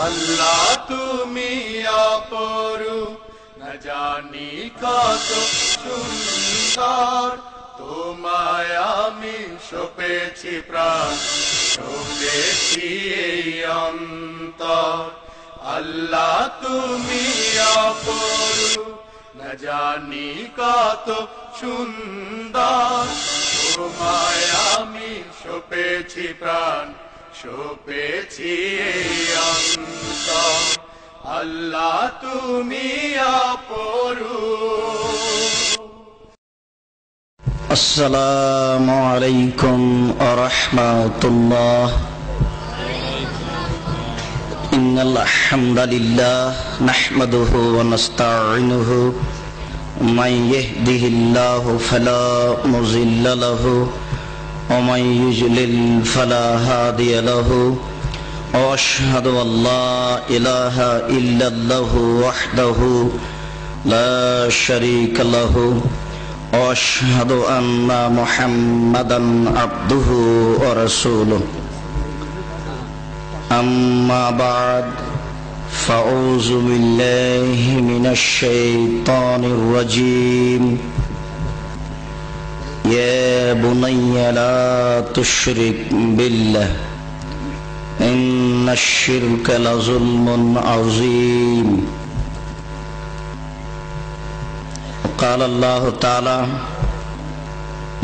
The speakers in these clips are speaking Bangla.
আল্লাহ তুমি অপরূপ, না জানি কত সুন্দর, তোমায় আমি সপেছি প্রাণ, সপেছি এই অন্তর। আল্লাহ তুমি অপরূপ, না জানি কত সুন্দর, তোমায় আমি সপেছি প্রাণ, সপেছি এই অন্তর। আল্লাহ তুমি অপরূপ। আসসালামু আলাইকুম ওয়া রাহমাতুল্লাহ। ইন্নাল হামদালিল্লাহ নাহমাদুহু ওয়া নাস্তাঈনুহু, মান ইয়াহদিহিল্লাহু ফালা মুযিল্লা লাহু ওয়া মান ইউযলিল ফালা হাদিয়া লাহু। ওয়া আশহাদু আল্লা ইলাহা ইল্লাল্লাহু ওয়াহদাহু লা শারীকা লাহু وأشهد أن محمدا عبده ورسوله. أما بعد فأعوذ بالله من الشيطان الرجيم. يا بني لا تشرك بالله إن الشرك لظلم عظيم. قال الله تعالى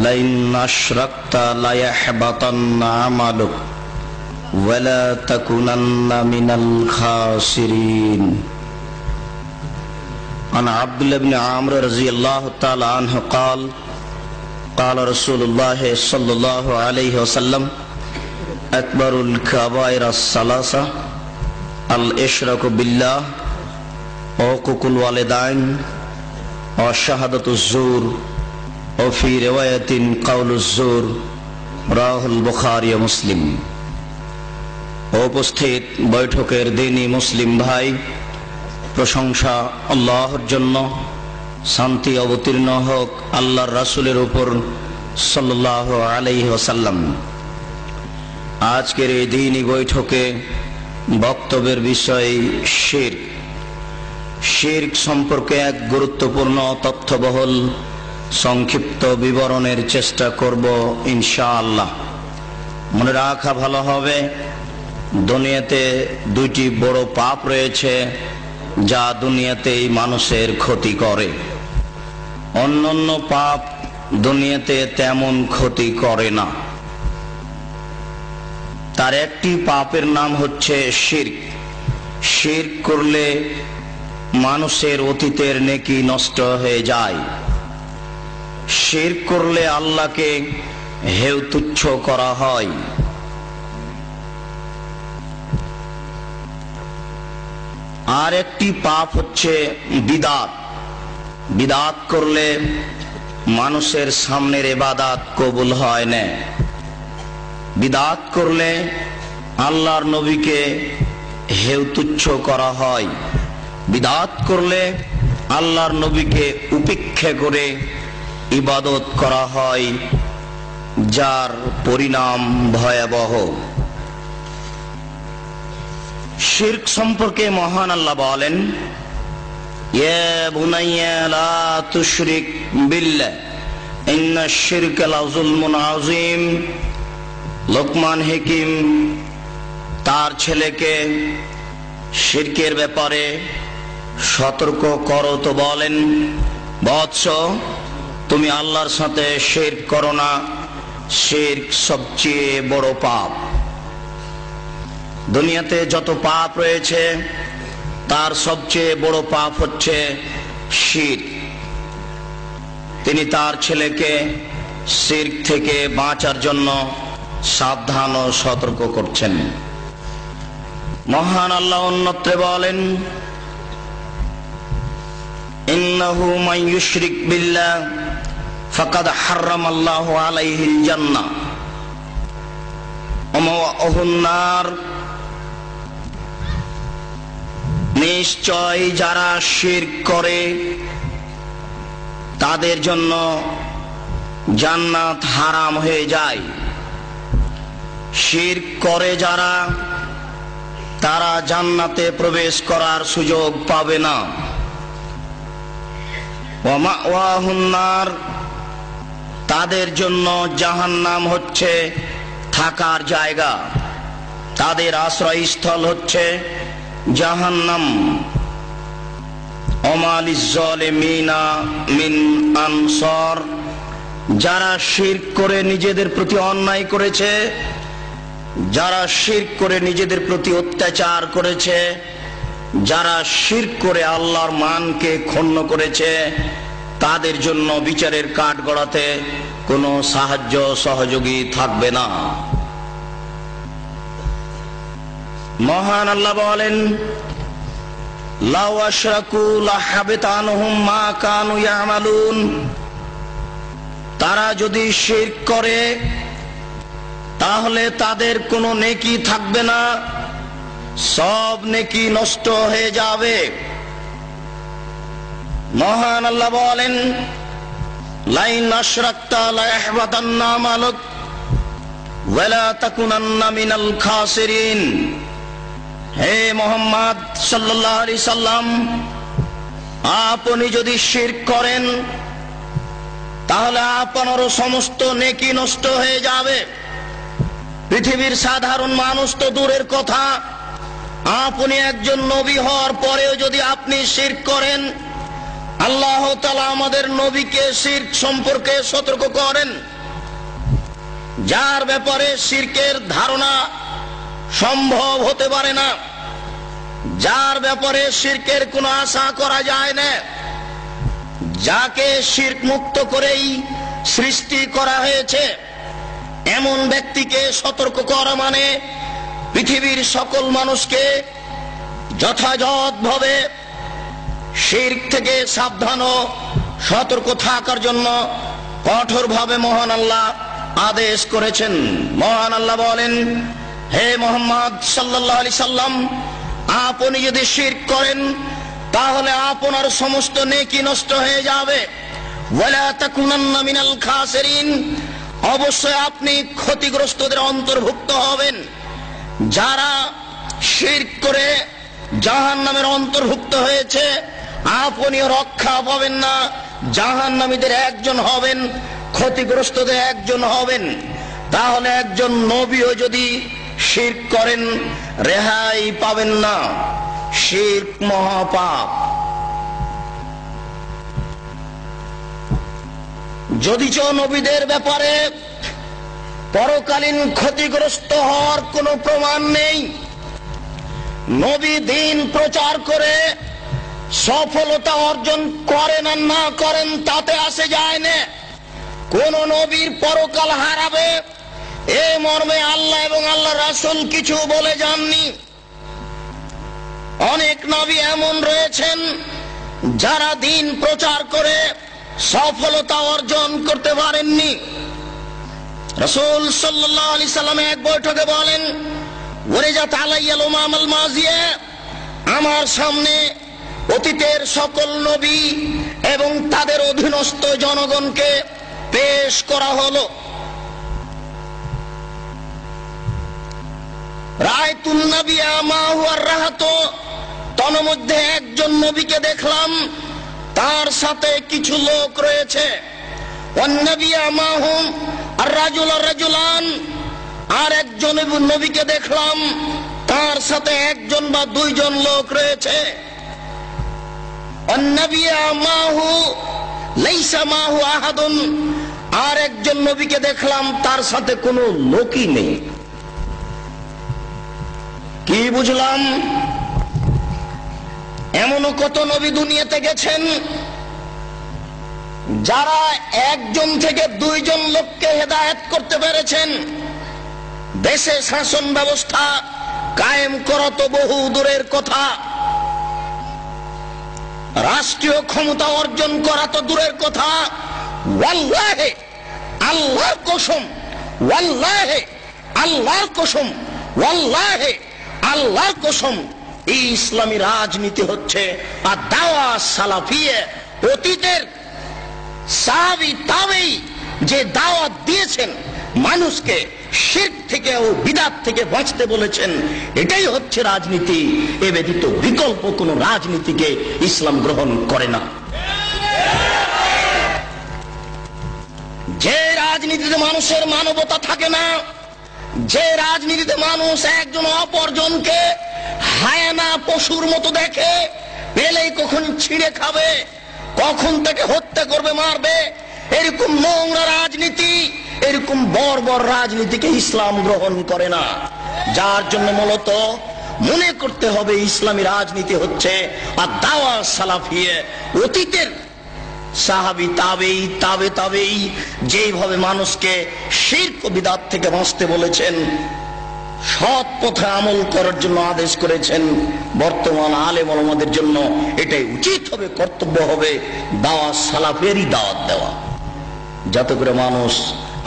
لئن أشركت ليحبطن عملك ولا تكونن من الخاسرين. عن عبد الله بن عمرو رضي الله تعالى عنه قال قال رسول الله صلى الله عليه وسلم أكبر الكبائر الثلاثة الإشراك بالله وعقوق الوالدين وشهادة الزور وفي رواية قول الزور রাহ বুখারী ও মুসলিম। উপস্থিত বৈঠকের দিনই মুসলিম ভাই, প্রশংসা আল্লাহর জন্য, শান্তি অবতীর্ণ হোক আল্লাহর রাসূলের উপর সাল্লাল্লাহু আলাইহি ওয়াসাল্লাম। আজকের এই দিনই বৈঠকে বক্তব্যের বিষয় শিরক। শিরক সম্পর্কে এক গুরুত্বপূর্ণ তথ্যবহুল সংক্ষিপ্ত বিবরণের চেষ্টা করব ইনশাআল্লাহ। মনে রাখা ভালো হবে, দুনিয়াতে দুইটি বড় পাপ রয়েছে যা দুনিয়াতেই মানুষের ক্ষতি করে। অন্যান্য পাপ দুনিয়াতে তেমন ক্ষতি করে না। তার একটি পাপের নাম হচ্ছে শিরক। শিরক করলে মানুষের অতীতের নেকি নষ্ট হয়ে যায়। শিরক করলে আল্লাহকে হেয় তুচ্ছ করা হয়। আর একটি পাপ হচ্ছে বিদআত। বিদআত করলে মানুষের সামনের ইবাদত কবুল হয় না। বিদআত করলে আল্লাহর নবীকে হেয় তুচ্ছ করা হয়। বিদআত করলে আল্লাহর নবীকে উপেক্ষা করে ইবাদত করা হয়, যার পরিণাম ভয়াবহ। শিরক সম্পর্কে মহান আল্লাহ বলেন, ইয়া বুনাইয়া লা তুশরিক বিল্লাহ ইন্নাশ শিরকা লাযুলমুন আযীম। লোকমান হিকিম তার ছেলেকে শিরকের ব্যাপারে সতর্ক করো তো বলেন, বৎস, তুমি আল্লাহর সাথে শিরক করো না, শিরক সবচেয়ে বড় পাপ। দুনিয়াতে যত পাপ রয়েছে তার সবচেয়ে বড় পাপ হচ্ছে শিরক। তিনি তার ছেলেকে শিরক থেকে বাঁচার জন্য সাবধান ও সতর্ক করছেন। মহান আল্লাহ অন্যত্রে বলেন, ইন্নাহু মান ইউশরিক বিল্লাহ ফাকাদ হারামাল্লাহু আলাইহিল জান্নাহ ওয়া মাওয়াহুন নার। নিশ্চয় যারা শিরক করে তাদের জন্য জান্নাত হারাম হয়ে যায়। শিরক করে যারা তারা জান্নাতে প্রবেশ করার সুযোগ পাবে না। ওয়া মাওয়াহুন নার, তাদের জন্য জাহান্নাম হচ্ছে থাকার জায়গা, তাদের আশ্রয়স্থল হচ্ছে জাহান্নাম। ওমা লিজ্জালিমিনা মিন আনসার, যারা শিরক করে নিজেদের প্রতি অন্যায় করেছে, যারা শিরক করে নিজেদের প্রতি অত্যাচার করেছে, যারা শিরক করে আল্লাহর মানকে ক্ষুণ্ণ করেছে, তাদের জন্য বিচারের কাঠগড়াতে কোনো সাহায্য সহযোগী থাকবে না। মহান আল্লাহ বলেন, লাউ আশরাকু লাহাবিতা আনহুম মা কানু ইয়ামালুন, তারা যদি শিরক করে তাহলে তাদের কোনো নেকি থাকবে না, সব নেকি নষ্ট হয়ে যাবে। মহান আল্লাহ বলেন, লাইন আশরাকতা লায়াহবাতান্না আমালুক ওয়া লা তাকুনান্না মিনাল খাসিরিন। হে মুহাম্মদ সাল্লাল্লাহু আলাইহি সাল্লাম, আপনি যদি শিরক করেন তাহলে আপনারও সমস্ত নেকি নষ্ট হয়ে যাবে। পৃথিবীর সাধারণ মানুষ তো দূরের কথা, আপনি একজন নবী হওয়ার পরেও যদি আপনি শিরক করেন, আল্লাহ তাআলা আমাদের নবীকে শিরক সম্পর্কে সতর্ক করেন। যার ব্যাপারে শিরকের ধারণা সম্ভব হতে পারে না, যার ব্যাপারে শিরকের কোনো আশা করা যায় না, যাকে শিরক মুক্ত করেই সৃষ্টি করা হয়েছে, এমন ব্যক্তিকে সতর্ক করা মানে পৃথিবীর সকল মানুষকে যথাযথভাবে শিরক থেকে সাবধান ও সতর্ক থাকার জন্য কঠোরভাবে মহান আল্লাহ আদেশ করেছেন। মহান আল্লাহ বলেন, হে মুহাম্মদ সাল্লাল্লাহু আলাইহি সাল্লাম, আপনি যদি শিরক করেন তাহলে আপনার সমস্ত নেকি নষ্ট হয়ে যাবে। ওয়া লা তাকুনান্না মিনাল খাসিরিন, অবশ্যই আপনি ক্ষতিগ্রস্তদের অন্তর্ভুক্ত হবেন। যারা শিরক করে জাহান্নামের অন্তর্ভুক্ত হয়েছে, আপনিও রক্ষা পাবেন না, জাহান্নামীদের একজন হবেন, ক্ষতিগ্রস্তদের একজন হবেন। তাহলে একজন নবীও যদি শিরক করেন রেহাই পাবেন না। শিরক মহাপাপ। যদিচ নবীদের ব্যাপারে পরকালীন ক্ষতিগ্রস্ত হওয়ার কোনো প্রমাণ নেই, নবী দ্বীন প্রচার করে সফলতা অর্জন করেন আর না করেন তাতে আসে যায় না। কোন নবীর পরকাল হারাবে এ মর্মে আল্লাহ এবং আল্লাহ রাসূল কিছু বলে যাননি। অনেক নবী এমন রয়েছেন যারা দ্বীন প্রচার করে সফলতা অর্জন করতে পারেননি। রাসূল সাল্লাল্লাহু আলাইহি সাল্লাম এক বৈঠকে বলেন, ওয়ারিজাত আলাইয়াল উমামাল মাজিয়া, আমার সামনে অতীতের সকল নবী এবং তাদের অধীনস্থ জনগণকে পেশ করা হলো। রায়তুন নবিয়া মা হুয়া রাহাত, তন্মধ্যে একজন নবীকে দেখলাম, তার সাথে কিছু লোক রয়েছে। ওয়ান নবিয়া মাহুম আর রাজুল আর রাজুলান, আর একজন নবীকে দেখলাম, তার সাথে একজন বা দুইজন লোক রয়েছে। ওয়ান নবিয়া মাহু লাইসা মাহু আহাদুন, আর একজন নবীকে দেখলাম, তার সাথে কোনো লোকই নেই। কি বুঝলাম? এমনও কত নবী দুনিয়াতে গেছেন যারা একজন থেকে দুইজন লোককে হেদায়েত করতে পেরেছেন। দেশে শাসন ব্যবস্থা কায়েম করা তো বহু দূরের কথা, রাষ্ট্রীয় ক্ষমতা অর্জন করা তো দূরের কথা। ওয়াল্লাহি, আল্লাহর কসম, ওয়াল্লাহি, আল্লাহর কসম, ওয়াল্লাহি, আল্লাহর কসম, এই ইসলামী রাজনীতি হচ্ছে আর দাওয়া সালাফিয়ে। অতীতের সাহাবী তাবেঈ যে দাওয়াত দিয়েছেন মানুষকে, শিরক থেকে ও বিদআত থেকে বাঁচতে বলেছেন। এটাই হচ্ছে রাজনীতি। এ ব্যতীত বিকল্প কোন রাজনীতিকে ইসলাম গ্রহণ করে না। যে রাজনীতিতে মানুষের মানবতা থাকে না, যে রাজনীতিতে মানুষ একজন অপরজনকে হায়ানা পশুর মতো দেখে, পেলেই কখন ছিঁড়ে খাবে, কখন তাকে হত্যা করবে, মারবে, এরকম নোংরা রাজনীতি, এরকম বর্বর রাজনীতিকে ইসলাম গ্রহণ করে না। যার জন্য মূলত মনে করতে হবে ইসলামী রাজনীতি হচ্ছে আর দাওয়া সালাফিয়ে। অতীতের সাহাবী, তাবেঈ, তাবে তাবেঈ যেইভাবে মানুষকে শিরক ও বিদআত থেকে বাঁচতে বলেছেন, সৎ পথে আমল করার জন্য আদেশ করেছেন, বর্তমান আলেম ওলামাদের জন্য এটাই উচিত হবে, কর্তব্য হবে দাওয়া সালাফেরই দাওয়াত দেওয়া, যাতে করে মানুষ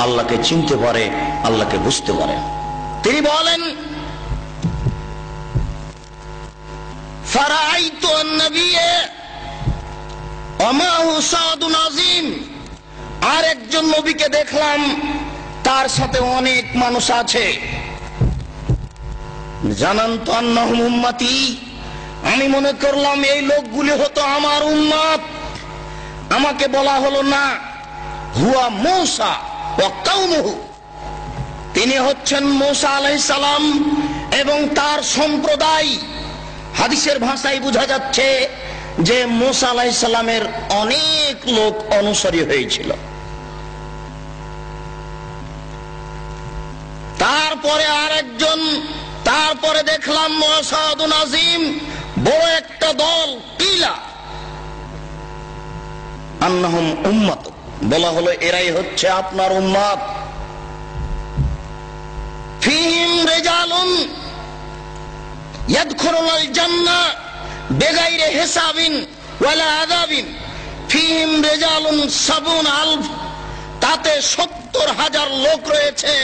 আল্লাহকে চিনতে পারে, আল্লাহকে বুঝতে পারে। তিনি বলেন, ফারাআইতু আন-নবিয়্যা ওয়া মা'হু সাদুন আযীম, আর একজন নবীকে দেখলাম, তার সাথে অনেক মানুষ আছে। জানান্তু আন্নাহুম উম্মতি, আমি মনে করলাম এই লোকগুলি হতো আমার উম্মত। আমাকে বলা হলো না, হুয়া মূসা ওয়া কওমুহু, তিনি হচ্ছেন মূসা আলাইহিস সালাম এবং তার সম্প্রদায়। হাদিসের ভাষায় বোঝা যাচ্ছে যে মূসা আলাইহিস সালামের অনেক লোক অনুসারী হয়েছিল। তারপরে আরেকজন, তারপরে দেখলাম সাদুন আযীম, বড় একটা দল, কিলা আন্নাহুম উম্মাত, বলা হলো এরাই হচ্ছে আপনার উম্মত। ফীহিম রিজালুন ইয়াদখুলুনাল জান্নাহ বিগাইরি হিসাবিন ওয়ালা আযাবিন, ফীহিম রিজালুন সাবুন আলফ, তাতে ৭০,০০০ লোক রয়েছে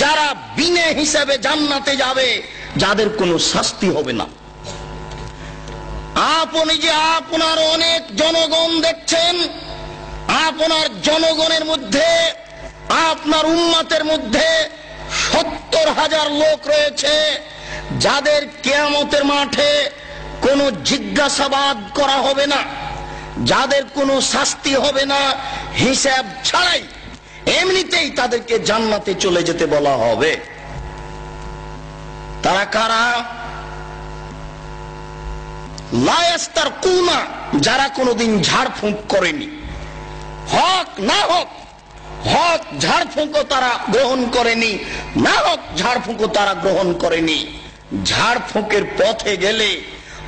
যারা বিনা হিসাবে জান্নাতে যাবে, যাদের কোনো শাস্তি হবে না। আপনি যে আপনার অনেক জনগণ দেখছেন, আপনার জনগণের মধ্যে, আপনার উম্মতের মধ্যে ৭০,০০০ লোক রয়েছে যাদের কিয়ামতের মাঠে কোনো জিজ্ঞাসাবাদ করা হবে না, যাদের কোনো শাস্তি হবে না, হিসাব ছাড়াই এমনিতেই তাদেরকে জান্নাতে চলে যেতে বলা হবে। তারা কারা? লা ইয়াস্তারকুনা, যারা কোনোদিন ঝাড়ফুঁক করেনি, হক না হোক, হক ঝাড়ফুঁকও তারা গ্রহণ করেনি, না হোক ঝাড়ফুঁকও তারা গ্রহণ করেনি। ঝাড়ফুঁকের পথে গেলে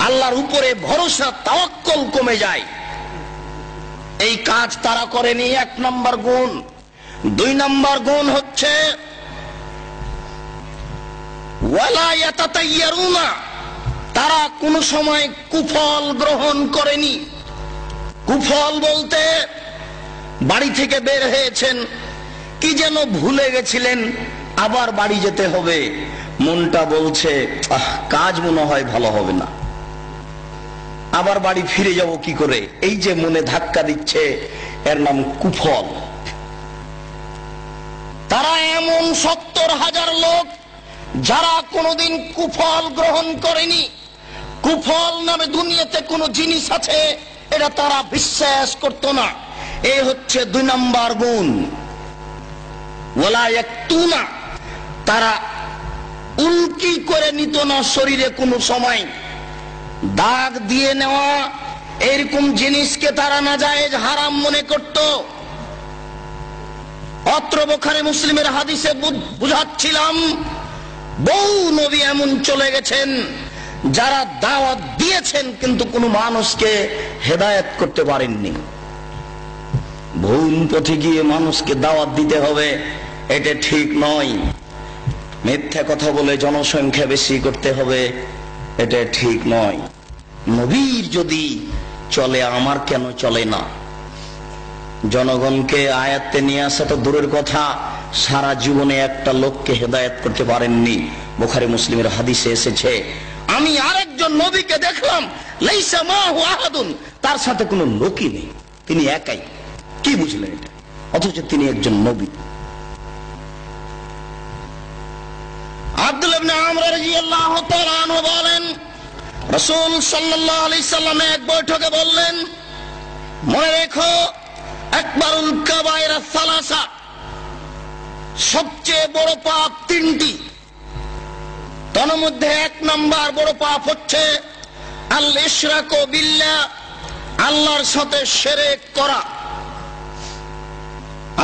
আল্লাহর উপরে ভরসা, তাওয়াক্কুল কমে যায়। এই কাজ তারা করেনি, ১ নম্বর গুণ। ২ নম্বর গুণ হচ্ছে ওয়ালা ইয়াতাতায়্যারুনা, তারা কোন সময় কুফল গ্রহণ করেনি। কুফল বলতে বাড়ি থেকে বের হয়েছেন, কি যেন ভুলে গেছিলেন, আবার বাড়ি যেতে হবে, মনটা বলছে কাজ মনে হয় ভালো হবে না, আবার বাড়ি ফিরে যাব কি করে, এই যে মনে ধাক্কা দিচ্ছে, এর নাম কুফল। তারা এমন ৭০,০০০ লোক যারা কোনোদিন কুফল গ্রহণ করেনি। কুফল নামে দুনিয়াতে কোনো জিনিস আছে এটা তারা বিশ্বাস করত না। এই হচ্ছে ২ নম্বর গুণ। ওয়ালা ইয়াকতুনা, তারা উল্কি করে নিত না শরীরে কোনো সময়। দাগ দিয়ে নেওয়া এরকম জিনিসকে তারা নাজায়েজ, হারাম মনে করত। অত্র বুখারী মুসলিমের হাদিসে বুঝাচ্ছিলাম, বহু নবী এমন চলে গেছেন যারা দাওয়াত দিয়েছেন কিন্তু কোনো মানুষকে হেদায়েত করতে পারেননি। ভুল পথে গিয়ে মানুষকে দাওয়াত দিতে হবে, এটা ঠিক নয়। মিথ্যা কথা বলে জনসংখ্যা বেশি করতে হবে, এটা ঠিক নয়। নবীর যদি চলে, আমার কেন চলে না? জনগণকে আয়াতে নিয়ে আসা তো দূরের কথা, সারা জীবনে একটা লোককে হেদায়েত করতে পারেননি। বুখারী মুসলিমের হাদিসে এসেছে, আমি আরেকজন নবীকে দেখলাম, লাইসা মাহু আহাদুন, তার সাথে কোনো লোকই নেই, তিনি একাই। কি বুঝলেন এটা? অথচ তিনি একজন নবী। আমর রাদিয়াল্লাহু তাআলা আনহু বলেন, রাসূল সাল্লাল্লাহু আলাইহি সাল্লাম এক বৈঠকে বললেন, মনে রেখো আকবারুল কাবায়ের সালাসা, সবচেয়ে বড় পাপ তিনটি। তার মধ্যে এক নাম্বার বড় পাপ হচ্ছে আল ইশরাকু বিল্লাহ, আল্লাহর সাথে শিরক করা।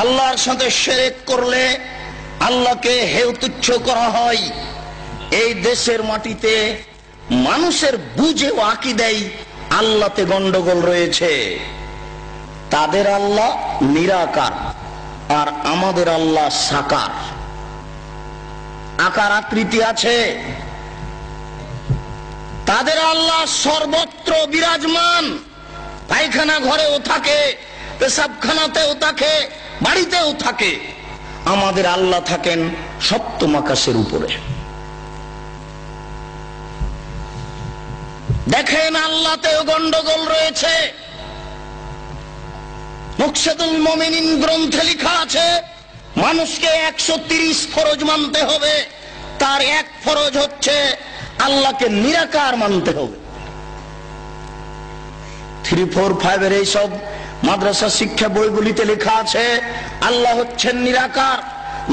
আল্লাহর সাথে শিরক করলে আল্লাহকে হেয় তুচ্ছ করা হয়। এই দেশের মাটিতে মানুষের বুঝে ও আকীদায় আল্লাহতে গন্ডগোল রয়েছে। তাদের আল্লাহ নিরাকার আর আমাদের আল্লাহ সাকার, আকার আকৃতি আছে। তাদের আল্লাহ সর্বত্র বিরাজমান, পায়খানা ঘরেও থাকে, পেশাবখানাতেও থাকে, বাড়িতেও থাকে। আমাদের আল্লাহ থাকেন সপ্তম আকাশের উপরে। দেখেন আল্লাহতেও গন্ডগোল রয়েছে। মুকশাদুল মুমিনিন গ্রন্থে লেখা আছে, মানুষকে 130 ফরজ মানতে হবে। তার এক ফরজ হচ্ছে আল্লাহকে নিরাকার মানতে হবে। 3, 4, 5 এর এইসব মাদ্রাসা শিক্ষা বইগুলিতে লেখা আছে আল্লাহ হচ্ছেন নিরাকার।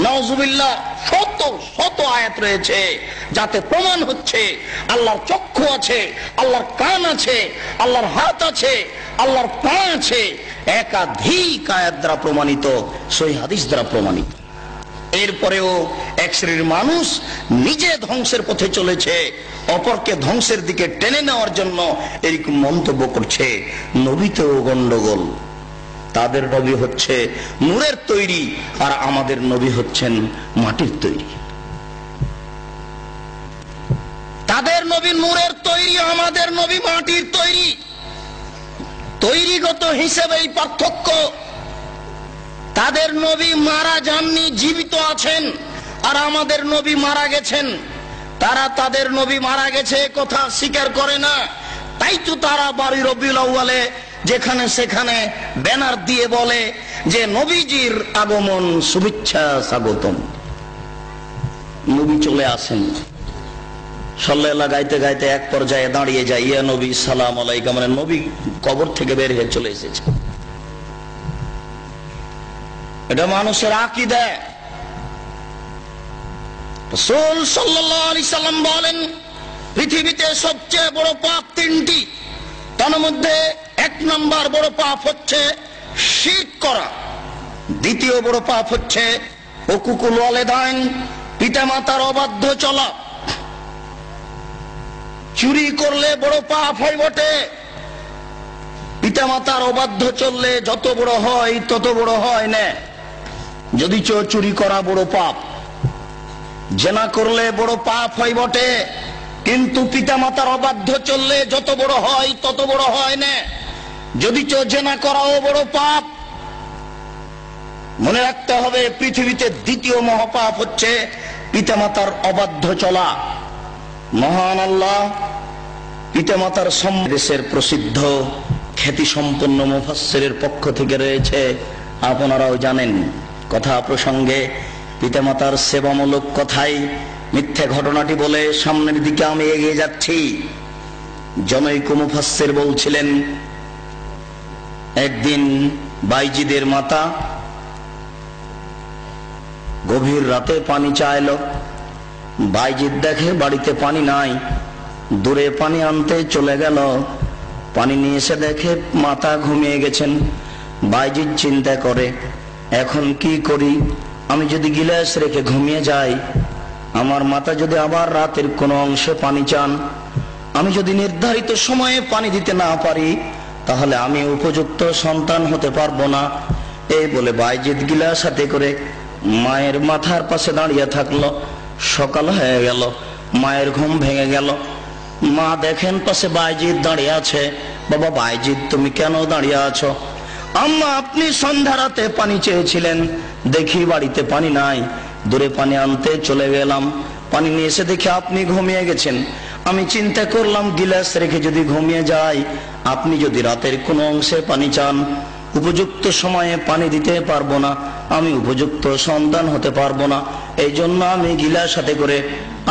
নাউজুবিল্লাহ, শত শত আয়াত রয়েছে যাতে প্রমাণ হচ্ছে আল্লাহর চক্ষু আছে, আল্লাহর কান আছে, আল্লাহর হাত আছে, আল্লাহর পা আছে। একাধিক আয়াত দ্বারা প্রমাণিত, সহিহ হাদিস দ্বারা প্রমাণিত। এরপরেও এক শ্রেণীর মানুষ নিজে ধ্বংসের পথে চলেছে, অপরকে ধ্বংসের দিকে টেনে নেওয়ার জন্য এরকম মন্তব্য করছে। নবীতেও গন্ডগোল। তাদের নবী হচ্ছে নূরের তৈরি আর আমাদের নবী হচ্ছেন মাটির তৈরি। তাদের নবী নূরের তৈরি, আমাদের নবী মাটির তৈরি। তৈরিগত হিসেবেই পার্থক্য। তাদের নবী মারা যাননি, জীবিত আছেন, আর আমাদের নবী মারা গেছেন। তারা তাদের নবী মারা গেছে কথা স্বীকার করে না, তাই তো তারা 12 রবিউল আউয়ালে যেখানে সেখানে ব্যানার দিয়ে বলে যে নবীজির আগমন, শুভেচ্ছা, স্বাগতম। নবী চলে আসেন, সাল্লাল্লাহু গাইতে গাইতে এক পর্যায়ে দাঁড়িয়ে যায়, ইয়া নবী সালাম আলাইকা, মানে নবী কবর থেকে বের হয়ে চলে এসেছে। এটা মানুষের আকীদা। রাসূল সাল্লাল্লাহু আলাইহি সাল্লাম বলেন, পৃথিবীতে সবচেয়ে বড় পাপ তিনটি। তার মধ্যে এক নাম্বার বড় পাপ হচ্ছে শিরক করা। দ্বিতীয় বড় পাপ হচ্ছে হুকুকুল ওয়ালিদাইন, পিতামাতার অবাধ্য চলা। চুরি করলে বড় পাপ হয় বটে, পিতামাতার অবাধ্য চললে যত বড় হয় তত বড় হয় না। যদি চুরি করা বড় পাপ, জেনা করলে বড় পাপ হয় বটে, কিন্তু পিতামাতার অবাধ্য চললে যত বড় হয় তত বড় হয় না। যদি জেনা করাও বড় পাপ। মনে রাখতে হবে, পৃথিবীতে দ্বিতীয় মহাপাপ হচ্ছে পিতামাতার অবাধ্য চলা। মহান আল্লাহ পিতামাতার দেশের প্রসিদ্ধ খ্যাতি সম্পন্ন মুফাসসিরের পক্ষ থেকে রয়েছে, আপনারাও জানেন। কথা প্রসঙ্গে পিতামাতার সেবামূলক কথাই মিথ্যে ঘটনাটি বলে সামনের দিকে আমি এগিয়ে যাচ্ছি। জনৈক মুফাসসির বলছিলেন, একদিন বাইজিদের মাতা গভীর রাতে পানি চাইল। বাইজিদ দেখে বাড়িতে পানি নাই, দূরে পানি আনতে চলে গেল। পানি নিয়ে এসে দেখে মাতা ঘুমিয়ে গেছেন। বাইজিদ চিন্তা করে, এখন কি করি? আমি যদি গিলাস রেখে ঘুমিয়ে যাই, আমার মাতা যদি আবার রাতের কোনো অংশে পানি চান, আমি যদি নির্ধারিত সময়ে পানি দিতে না পারি, তাহলে আমি উপযুক্ত সন্তান হতে পারবো না। এই বলে বাইজিদ গিলাস হাতে করে মায়ের মাথার পাশে দাঁড়িয়ে থাকলো। সকাল হয়ে গেল, মায়ের ঘুম ভেঙে গেল। মা দেখেন পাশে বাইজিদ দাঁড়িয়ে আছে। বাবা বাইজিদ, তুমি কেন দাঁড়িয়ে আছো? আম্মা, আপনি সন্ধ্যা রাতে পানি চেয়েছিলেন, দেখি বাড়িতে পানি নাই, দূরে পানি আনতে চলে গেলাম। পানি নিয়ে এসে দেখি আপনি ঘুমিয়ে গেছেন। আমি চিন্তা করলাম গিলাস রেখে যদি ঘুমিয়ে যাই, আপনি যদি রাতের কোনো অংশে পানি চান, উপযুক্ত সময়ে পানি দিতে পারবো না, আমি উপযুক্ত সন্তান হতে পারবো না। এই জন্য আমি গিলাস হাতে করে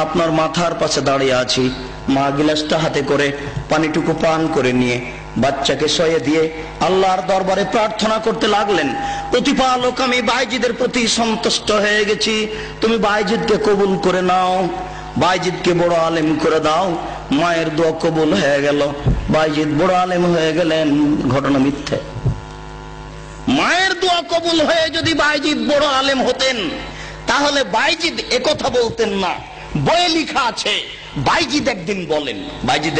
আপনার মাথার পাশে দাঁড়িয়ে আছি, মা গিলাসটা হাতে করে পানিটুকু পান করে নিয়ে বাচ্চাকে শয়ে দিয়ে আল্লাহর দরবারে প্রার্থনা করতে লাগলেন, প্রতিপালক আমি বাইজিদের প্রতি সন্তুষ্ট হয়ে গেছি, তুমি বাইজিদকে কবুল করে নাও, বাইজিদকে বড় আলেম করে দাও। মায়ের দোয়া কবুল হয়ে গেল, বাইজিদ বড় আলেম হয়ে গেলেন। ঘটনা মিথ্যে। মায়ের দোয়া কবুল হয়ে যদি বাইজিদ বড় আলেম হতেন তাহলে বাইজিদ একথা বলতেন না। বইয়ে লেখা আছে বাইজিদ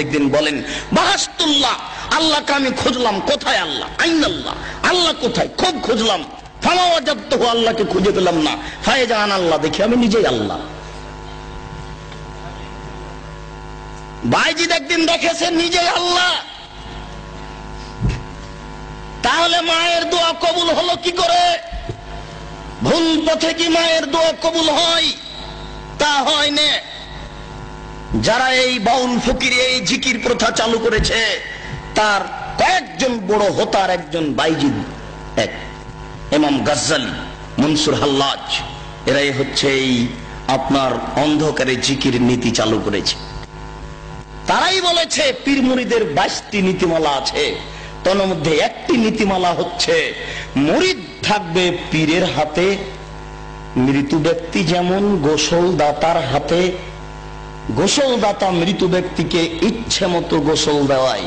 একদিন বলেন বাহাস্তুল্লাহ, আল্লাহকে আমি খুঁজলাম, কোথায় আল্লাহ, আইন আল্লাহ, আল্লাহ কোথায়, খুব খুঁজলাম, ফামাওয়াজাদতুহু, আল্লাহকে খুঁজে পেলাম না, ফায়জান আল্লাহ, দেখি আমি নিজেই আল্লাহ। বাইজিদ একদিন দেখেছে নিজেই আল্লাহ। তাহলে মায়ের দোয়া কবুল হলো কি করে? ভুল পথে কি মায়ের দোয়া কবুল হয়? তা হয় না। যারা এই বাউল ফকির এই জিকির প্রথা চালু করেছে তার কয়েকজন বড় হোতার একজন বাইজিদ, এক ইমাম গাজ্জালি, মনসুর হাল্লাজ, এরাই হচ্ছে এই আপনার অন্ধকারে জিকির নীতি চালু করেছে। তারাই বলেছে পীর মুরিদের 22টি নীতিমালা আছে, তার মধ্যে একটি নীতিমালা হচ্ছে মুরিদ থাকবে পীরের হাতে, মৃত্যু ব্যক্তি যেমন গোসল দাতার হাতে, গোসল দাতা মৃত ব্যক্তিকে ইচ্ছে মতো গোসল দেওয়াই।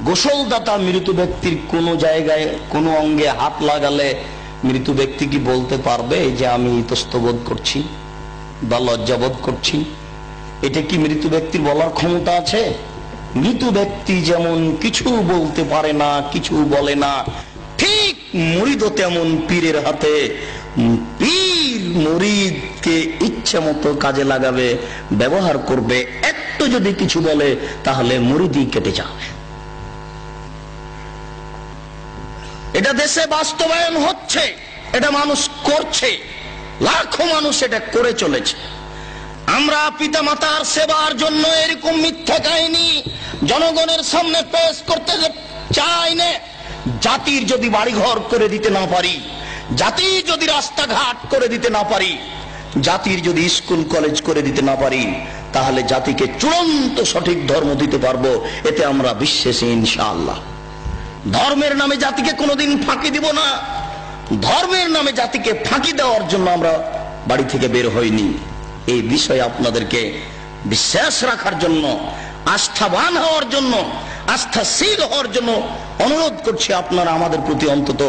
গোসল দাতা মৃত ব্যক্তির কোন জায়গায় কোন অঙ্গে হাত লাগালে মৃত ব্যক্তি কি বলতে পারবে যে আমি ইতস্তবোধ করছি বা লজ্জাবোধ করছি? এটা কি মৃত ব্যক্তির বলার ক্ষমতা আছে? মৃত ব্যক্তি যেমন কিছু বলতে পারে না, কিছু বলে না, ঠিক মুরিদও তেমন পীরের হাতে। পীর মুরিদকে ইচ্ছে মতো কাজে লাগাবে, ব্যবহার করবে। একটু যদি কিছু বলে তাহলে মুরিদই কেটে যাবে। এটা দেশে বাস্তবায়ন হচ্ছে, এটা মানুষ করছে, লাখো মানুষ এটা করে চলেছে। আমরা পিতা মাতার সেবার জন্য এরকম মিথ্যা কাহিনী জনগণের সামনে পেশ করতে চাই না। জাতির যদি বাড়িঘর করে দিতে না পারি, জাতির যদি রাস্তাঘাট করে দিতে না পারি, জাতির যদি স্কুল কলেজ করে দিতে না পারি, তাহলে জাতিকে চূড়ান্ত সঠিক ধর্ম দিতে পারবো, এতে আমরা বিশ্বাসী ইনশাআল্লাহ। ধর্মের নামে জাতিকে কোনোদিন ফাঁকি দিব না। ধর্মের নামে জাতিকে ফাঁকি দেওয়ার জন্য আমরা বাড়ি থেকে বের হইনি। এই বিষয়ে আপনাদেরকে বিশ্বাস রাখার জন্য, আস্থাবান হওয়ার জন্য, আস্থাশীল হওয়ার জন্য অনুরোধ করছি। আপনারা আমাদের প্রতি অন্তত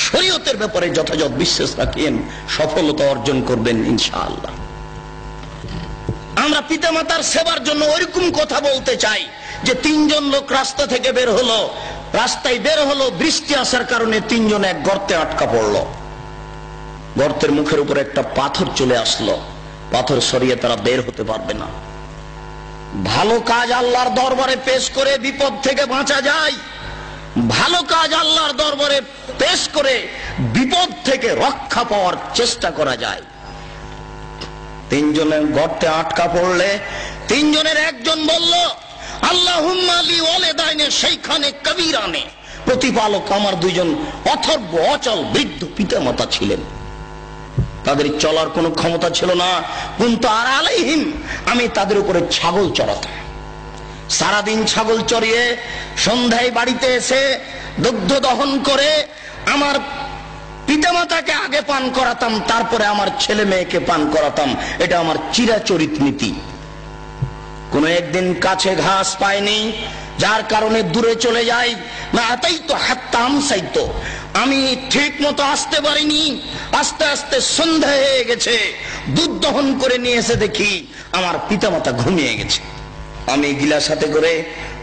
শরীয়তের ব্যাপারে যথাযথ বিশ্বাস রাখেন, সফলতা অর্জন করবেন ইনশাআল্লাহ। আমরা পিতামাতার সেবার জন্য ওইরকম কথা বলতে চাই যে 3 জন লোক রাস্তা থেকে বের হলো, রাস্তায় বের হলো, বৃষ্টি আসার কারণে 3 জন এক গর্তে আটকা পড়লো। গর্তের মুখের উপর একটা পাথর চলে আসলো, পাথর সরিয়ে তারা বের হতে পারবে না। ভালো কাজ আল্লাহর দরবারে পেশ করে বিপদ থেকে বাঁচা যায়, ভালো কাজ আল্লাহর দরবারে পেশ করে বিপদ থেকে রক্ষা পাওয়ার চেষ্টা করা যায়। 3 জনের গর্তে আটকা পড়লে 3 জনের একজন বলল, আল্লাহুম্মা লি ওয়ালিদাইনি শাইখানে কবীরানে, প্রতিপালক আমার 2 জন অথর্ব অচল বৃদ্ধ পিতামাতা ছিলেন, তাদের চলার কোনো ক্ষমতা ছিল না। কুনতু আলাইহিম, আমি তাদের উপরে ছাগল চড়াতাম। সারাদিন ছাগল চড়িয়ে সন্ধ্যায় বাড়িতে এসে দুগ্ধ দহন করে আমার পিতামাতাকে আগে পান করাতাম, তারপরে আমার ছেলে মেয়েকে পান করাতাম। এটা আমার চিরাচরিত নীতি। কোনো একদিন কাছে ঘাস পাইনি, যার কারণে দূরে চলে যাই না, তাই তো হাত্তাম সাইতো, আমি ঠিক মতো আসতে পারিনি। আস্তে আস্তে সন্ধ্যা হয়ে গেছে, দুধ দহন করে নিয়ে এসে দেখি আমার পিতামাতা ঘুমিয়ে গেছে। আমি গিলাস হাতে করে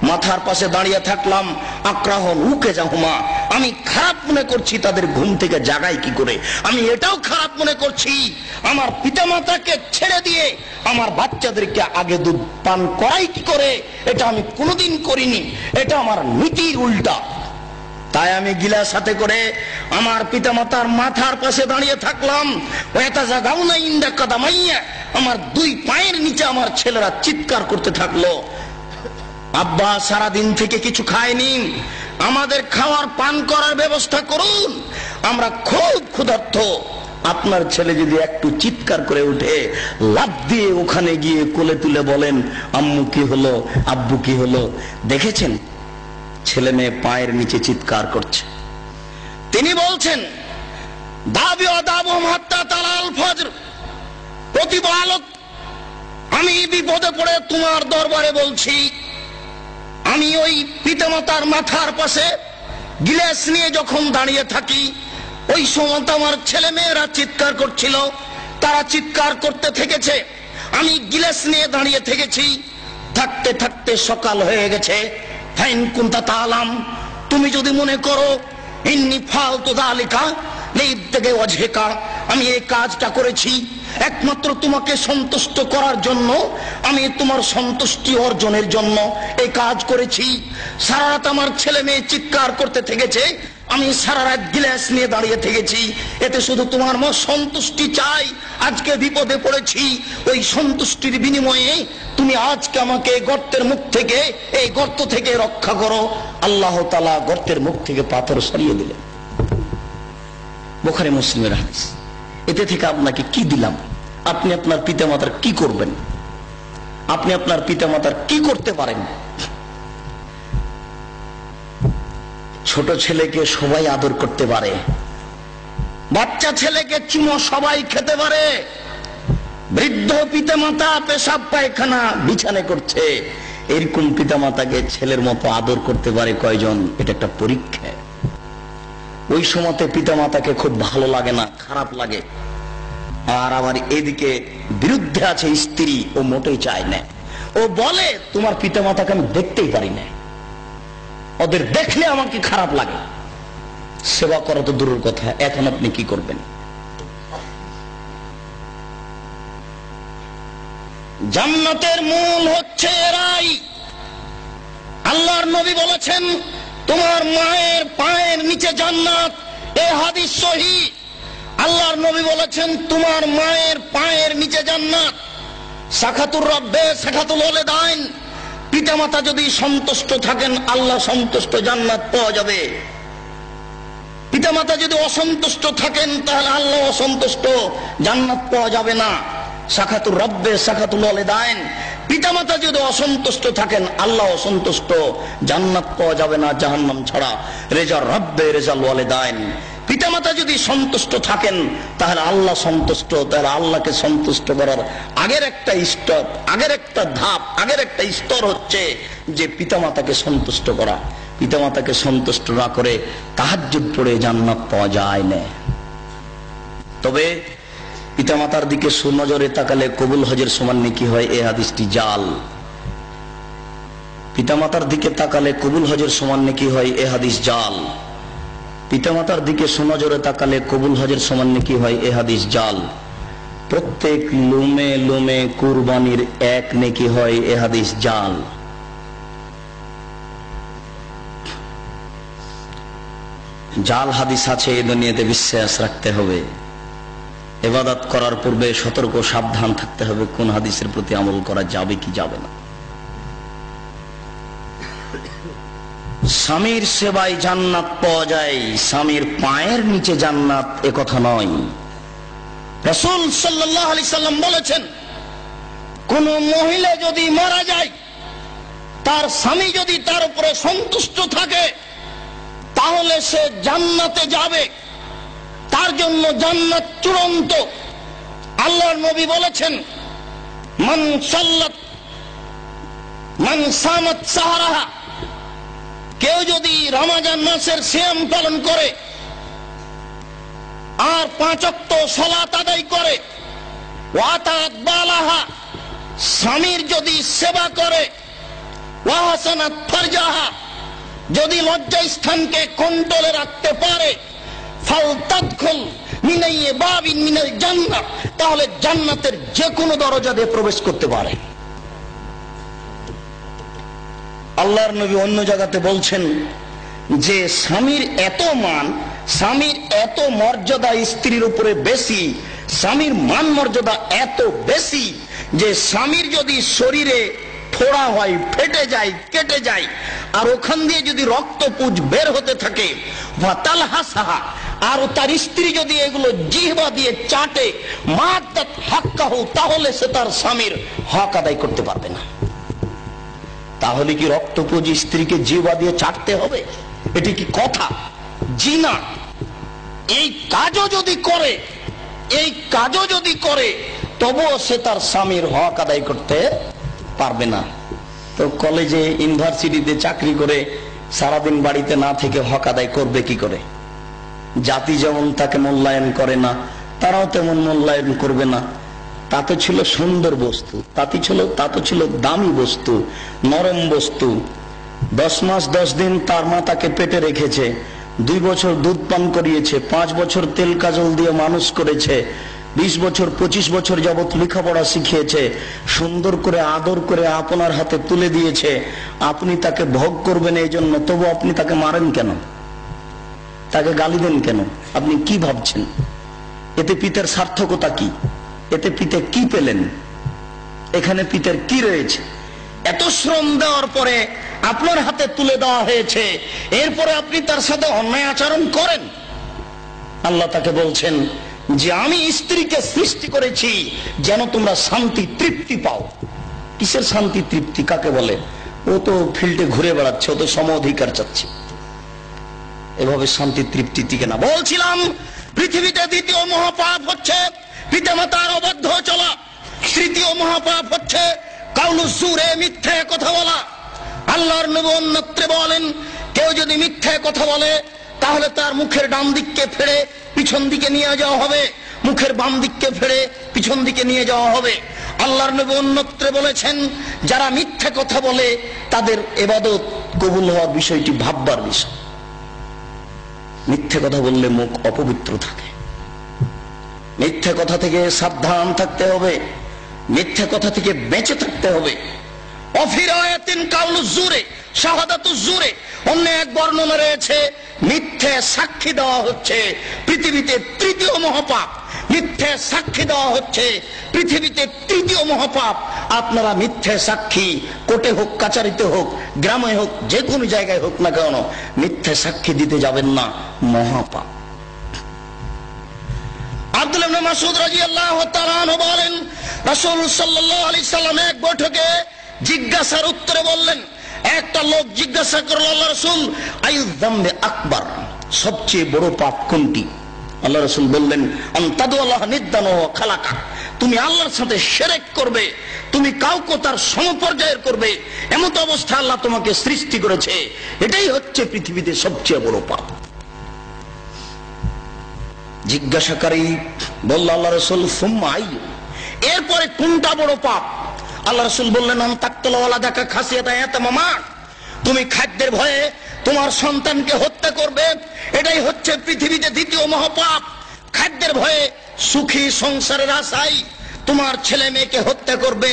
মাথার পাশে দাঁড়িয়ে থাকলাম। আক্রাহন উকে যাহুমা, আমি খারাপ মনে করছি তাদের ঘুম থেকে জাগাই কি করে। আমি এটাও খারাপ মনে করছি আমার পিতামাতাকে ছেড়ে দিয়ে আমার বাচ্চাদেরকে আগে দুধ পান করাই কি করে। এটা আমি কোনোদিন করিনি, এটা আমার নীতির উল্টা। তাই আমি গিলাস হাতে করে আমার পিতামাতার মাথার পাশে দাঁড়িয়ে থাকলাম। আমার 2 পায়ের নিচে আমার ছেলেরা চিৎকার করতে থাকলো, আব্বা সারাদিন থেকে কিছু খায়নি, আমাদের খাওয়ার পান করার ব্যবস্থা করুন, আমরা খুব ক্ষুধার্ত। আপনার ছেলে যদি একটু চিৎকার করে উঠে, লাফ দিয়ে ওখানে গিয়ে কোলে তুলে বলেন, আম্মু কি হলো, আব্বু কি হলো। দেখেছেন ছেলে মেয়ে পায়ের নিচে চিৎকার করছে। তিনি বলছেন, দাবি অদাবহম হাত্তা তালাল ফজর, প্রতিপালক আমি বিপদে পড়ে তোমার দরবারে বলছি, আমি ওই পিতামাতার মাথার পাশে গিলাস নিয়ে যখন দাঁড়িয়ে থাকি, ওই সময় আমার ছেলে মেয়েরা চিৎকার করছিল, তারা চিৎকার করতে থেকেছে, আমি গিলাস নিয়ে দাঁড়িয়ে থেকেছি। থাকতে থাকতে সকাল হয়ে গেছে। ফাইন কুনতা তাআলাম, তুমি যদি মনে করো ইন্নী ফালতু যালিকা লিইবতাগি ওয়াজহিকা, আমি এই কাজটা করেছি একমাত্র তোমাকে সন্তুষ্ট করার জন্য, আমি তোমার সন্তুষ্টি অর্জনের জন্য এই কাজ করেছি। সারা রাত আমার ছেলে মেয়ে চিৎকার করতে থেকেছে, আমি সারা রাত গিলাস নিয়ে দাঁড়িয়ে থেকেছি, এতে শুধু তোমার সন্তুষ্টি চাই। আজকে বিপদে পড়েছি, ওই সন্তুষ্টির বিনিময়ে তুমি আজকে আমাকে গর্তের মুখ থেকে, এই গর্ত থেকে রক্ষা করো। আল্লাহ তাআলা গর্তের মুখ থেকে পাথর সরিয়ে দিলেন। বুখারী মুসলিমের হাদিস। এতে থেকে আপনাকে কি দিলাম? আপনি আপনার পিতামাতার কি করবেন? আপনি আপনার পিতামাতার কি করতে পারেন? ছোট ছেলেকে সবাই আদর করতে পারে, বাচ্চা ছেলেকে চুমো সবাই খেতে পারে, বৃদ্ধ পিতামাতা পেশাব পায়খানা বিছানে করছে, এরকম পিতামাতাকে ছেলের মতো আদর করতে পারে কয়জন? এটা একটা পরীক্ষা। ওই সময়তে পিতামাতাকে খুব ভালো লাগে না, খারাপ লাগে। আর আবার এদিকে বিরুদ্ধে আছে স্ত্রী, ও মোটেই চায় না। ও বলে, তোমার পিতামাতাকে আমি দেখতেই পারি না, ওদের দেখলে আমাকে খারাপ লাগে। সেবা করা তো দূরের কথা, এখন আপনি কি করবেন? জান্নাতের মূল হচ্ছে এরাই। আল্লাহর নবী বলেছেন, তোমার মায়ের পায়ের নিচে জান্নাত। এ হাদিস সহিহ। আল্লাহর নবী বলেছেন, তোমার মায়ের পায়ের নিচে জান্নাত। সাখাতুর রব্বে সাখাতুল ওয়ালিদাইন, পিতামাতা যদি সন্তুষ্ট থাকেন আল্লাহ সন্তুষ্ট, জান্নাত পাওয়া যাবে। পিতামাতা যদি অসন্তুষ্ট থাকেন তাহলে আল্লাহ অসন্তুষ্ট, জান্নাত পাওয়া যাবে না। সাখাতুর রব্বে সাখাতুল ওয়ালিদাইন, পিতামাতা যদি অসন্তুষ্ট থাকেন আল্লাহ অসন্তুষ্ট, জান্নাত পাওয়া যাবে না জাহান্নাম ছাড়া। রেজা রব্বে রেজাল ওয়ালিদাইন, পিতামাতা যদি সন্তুষ্ট থাকেন তাহলে আল্লাহ সন্তুষ্ট। তাহলে আল্লাহকে সন্তুষ্ট করার আগের একটা স্টেপ, আগের একটা ধাপ, আগের একটা স্তর হচ্ছে যে পিতামাতাকে সন্তুষ্ট করা। পিতামাতাকে সন্তুষ্ট না করে তাহাজ্জুদ পড়ে জান্নাত পাওয়া যায় না। তবে পিতামাতার দিকে সুনজরে তাকালে কবুল হজের সমান নেকি হয়, এই হাদিসটি জাল। পিতামাতার দিকে তাকালে কবুল হজের সমান নেকি হয়, এই হাদিস জাল। পিতামাতার দিকে সুনজরে তাকালে কবুল হজের সমান নেকি হয়, এই হাদিস জাল। প্রত্যেক লুমে লুমে কুরবানির এক নেকি হয়, এই হাদিস জাল। জাল হাদিস আছে, এই দুনিয়াতে বিশ্বাস রাখতে হবে। ইবাদত করার পূর্বে সতর্ক সাবধান থাকতে হবে কোন হাদিসের প্রতি আমল করা যাবে কি যাবে না। স্বামীর সেবায় জান্নাত পাওয়া যায়, স্বামীর পায়ের নিচে জান্নাত এ কথা নয়। রাসূল সাল্লাল্লাহু আলাইহি সাল্লাম বলেছেন, কোন মহিলা যদি মারা যায়, তার স্বামী যদি তার উপরে সন্তুষ্ট থাকে তাহলে সে জান্নাতে যাবে, তার জন্য জান্নাত চূড়ান্ত। আল্লাহর নবী বলেছেন, মান সামাত সাহারাহা, কেউ যদি রমজান মাসের সিয়াম পালন করে আর 5 ওয়াক্ত সালাত আদায় করে, ওয়াতাত বালাহা, স্বামীর যদি সেবা করে, ওয়াহাসানাত ফারজাহা, যদি লজ্জা স্থানকে কন্ট্রোলে রাখতে পারে, ফালতাদখুল মিনাই বাবিন মিনাল জান্নাহ, তাহলে জান্নাতের যে কোনো দরজা দিয়ে প্রবেশ করতে পারে। আল্লাহর নবী অন্য জায়গাতে বলছেন যে স্বামীর এত মান, স্বামীর এত মর্যাদা স্ত্রীর উপরে বেশি, স্বামীর মান মর্যাদা এত বেশি যে স্বামীর যদি শরীরে ফোড়া হয়, ফেটে যায়, কেটে যায়, আর ওখান দিয়ে যদি রক্তপুঞ্জ বের হতে থাকে, ওয়াতালহাসাহা, আর তার স্ত্রী যদি এগুলো জিহ্বা দিয়ে চাটে, মাদ্দাত হাক্কাহু, তাহলে সে তার স্বামীর হক আদায় করতে পারবে না। তাহলে কি রক্তপুঞ্জ স্ত্রীকে জিহ্বা দিয়ে চাটতে হবে? এটি কি কথা? জিনা। এই কাজও যদি করে তবুও সে তার স্বামীর হক আদায় করতে পারবে না। তো কলেজে ইউনিভার্সিটিতে চাকরি করে সারাদিন বাড়িতে না থেকে হক আদায় করবে কি করে? জাতি যেমন তাকে মূল্যায়ন করে না, তারাও তেমন মূল্যায়ন করবে না। তাতে ছিল সুন্দর বস্তু, তাতে ছিল দামি বস্তু, নরম বস্তু। 10 মাস 10 দিন তার মা তাকে পেটে রেখেছে, 2 বছর দুধ পান করিয়েছে, 5 বছর তেল কাজল দিয়ে মানুষ করেছে, 20 বছর 25 বছর যাবৎ লেখাপড়া শিখিয়েছে, সুন্দর করে আদর করে আপনার হাতে তুলে দিয়েছে। আপনি তাকে ভোগ করবেন এই জন্য, তবু আপনি তাকে মারেন কেন? তাকে গালি দেন কেন? আপনি কি ভাবছেন? এতে পিতার সার্থকতা কি? এতে পিতা কি পেলেন? এখানে পিতার কি রয়েছে? এত শ্রম দেওয়ার পরে আপনার হাতে তুলে দেওয়া হয়েছে, এরপরে আপনি তার সাথে অন্যায় আচরণ করেন। আল্লাহ তাকে বলছেন যে আমি স্ত্রীকে সৃষ্টি করেছি যেন তোমরা শান্তি তৃপ্তি পাও। কিসের শান্তি তৃপ্তি? কাকে বলে? ও তো ফিল্ডে ঘুরে বেড়াচ্ছে, ও তো সম অধিকার চাচ্ছে। এভাবে শান্তি তৃপ্তি টিকে না। বলছিলাম পৃথিবীতে দ্বিতীয় মহাপাপ হচ্ছে পিতামাতার অবাধ্য চলা। তৃতীয় মহাপাপ হচ্ছে কাউলু জুরে, মিথ্যে কথা বলা। আল্লাহর নবী অন্যত্রে বলেন, কেউ যদি মিথ্যে কথা বলে তাহলে তার মুখের ডান দিককে ফেড়ে পিছন দিকে নিয়ে যাওয়া হবে, মুখের বাম দিককে ফেড়ে পিছন দিকে নিয়ে যাওয়া হবে। আল্লাহর নবী অন্যত্রে বলেছেন, যারা মিথ্যে কথা বলে তাদের ইবাদত কবুল হওয়ার বিষয়টি ভাববার বিষয়। মিথ্যে কথা বললে মুখ অপবিত্র থাকে। মিথ্যে কথা থেকে সাবধান থাকতে হবে, মিথ্যে কথা থেকে বেঁচে থাকতে হবে। অফিরায়াতিন কাউলু জুরে, শাহাদাতু জুরে, অন্য এক বর্ণনা রয়েছে মিথ্যে সাক্ষী দেওয়া হচ্ছে পৃথিবীতে তৃতীয় মহাপাপ। মিথ্যে সাক্ষী দেওয়া হচ্ছে পৃথিবীতে তৃতীয় মহাপাপ। আপনারা মিথ্যে সাক্ষী কোর্টে হোক, কাচারিতে হোক, গ্রামে হোক, যে কোনো জায়গায় হোক না কেন, মিথ্যে সাক্ষী দিতে যাবেন না, মহাপাপ। আব্দুল্লাহ ইবনে মাসউদ রাদিয়াল্লাহু তাআলা আনহু বলেন, রাসূল সাল্লাল্লাহু আলাইহি সাল্লাম এক বৈঠকে জিজ্ঞাসার উত্তরে বললেন, একটা লোক জিজ্ঞাসা করল, আল্লাহ রাসূল, আইয়ুয যামবি আকবার, সবচেয়ে বড় পাপ কোনটি? আল্লাহ রাসূল বললেন, আনতাদুল্লাহ নিদ্দান ওয়া খালাকা, তুমি আল্লাহর সাথে শিরক করবে, তুমি কাউকে তার সমপর্যায়ের করবে, এমন অবস্থা আল্লাহ তোমাকে সৃষ্টি করেছে, এটাই হচ্ছে পৃথিবীতে সবচেয়ে বড় পাপ। জিজ্ঞাসাকারী বলল, আল্লাহ রাসূল, সুম্মা আইয়ু, এরপরে কোনটা বড় পাপ? আল্লাহ রাসূল বললেন, আন তাকতুলা ওয়ালাদাকা খাসিয়াতা ইয়াতামামা, তুমি খাদ্যের ভয়ে তোমার সন্তানকে হত্যা করবে, এটাই হচ্ছে পৃথিবীতে দ্বিতীয় মহাপাপ। খাদ্যের ভয়ে, সুখী সংসারের আশায় তোমার ছেলে মেয়েকে হত্যা করবে,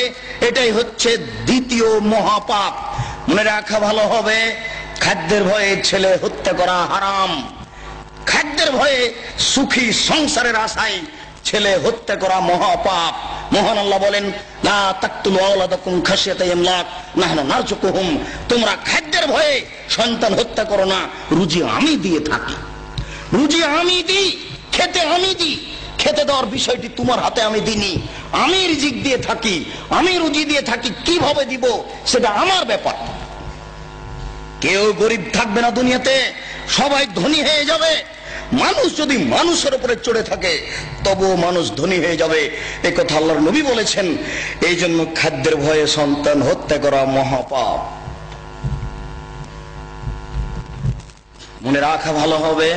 এটাই হচ্ছে দ্বিতীয় মহাপাপ। মনে রাখা ভালো হবে, খাদ্যের ভয়ে ছেলে হত্যা করা হারাম। খাদ্যের ভয়ে সুখী সংসারের আশায় ছেলে হত্যা করা মহাপাপ। মহান আল্লাহ বলেন, লা তাকতুলু আওলাদাকুম খাশিয়াতা ইমলাক নাহনু নারযুকুহুম, তোমরা খাদ্যের ভয়ে সন্তান হত্যা করো না, রুজি আমি দিয়ে থাকি, রুজি আমি দিই, খেতে আমি দিই, খেতে দেওয়ার বিষয়টি তোমার হাতে আমি দিইনি, আমি রিজিক দিয়ে থাকি, আমি রুজি দিয়ে থাকি, কিভাবে দিব সেটা আমার ব্যাপার। কেউ গরিব থাকবে না দুনিয়াতে, সবাই ধনী হয়ে যাবে। মানুষ যদি মানুষের উপরে চড়ে থাকে তবুও মানুষ ধনী হয়ে যাবে, এই কথা আল্লাহর নবী বলেছেন। এই জন্য খাদ্যের ভয়ে সন্তান হত্যা করা মহাপাপ। মনে রাখা ভালো হবে,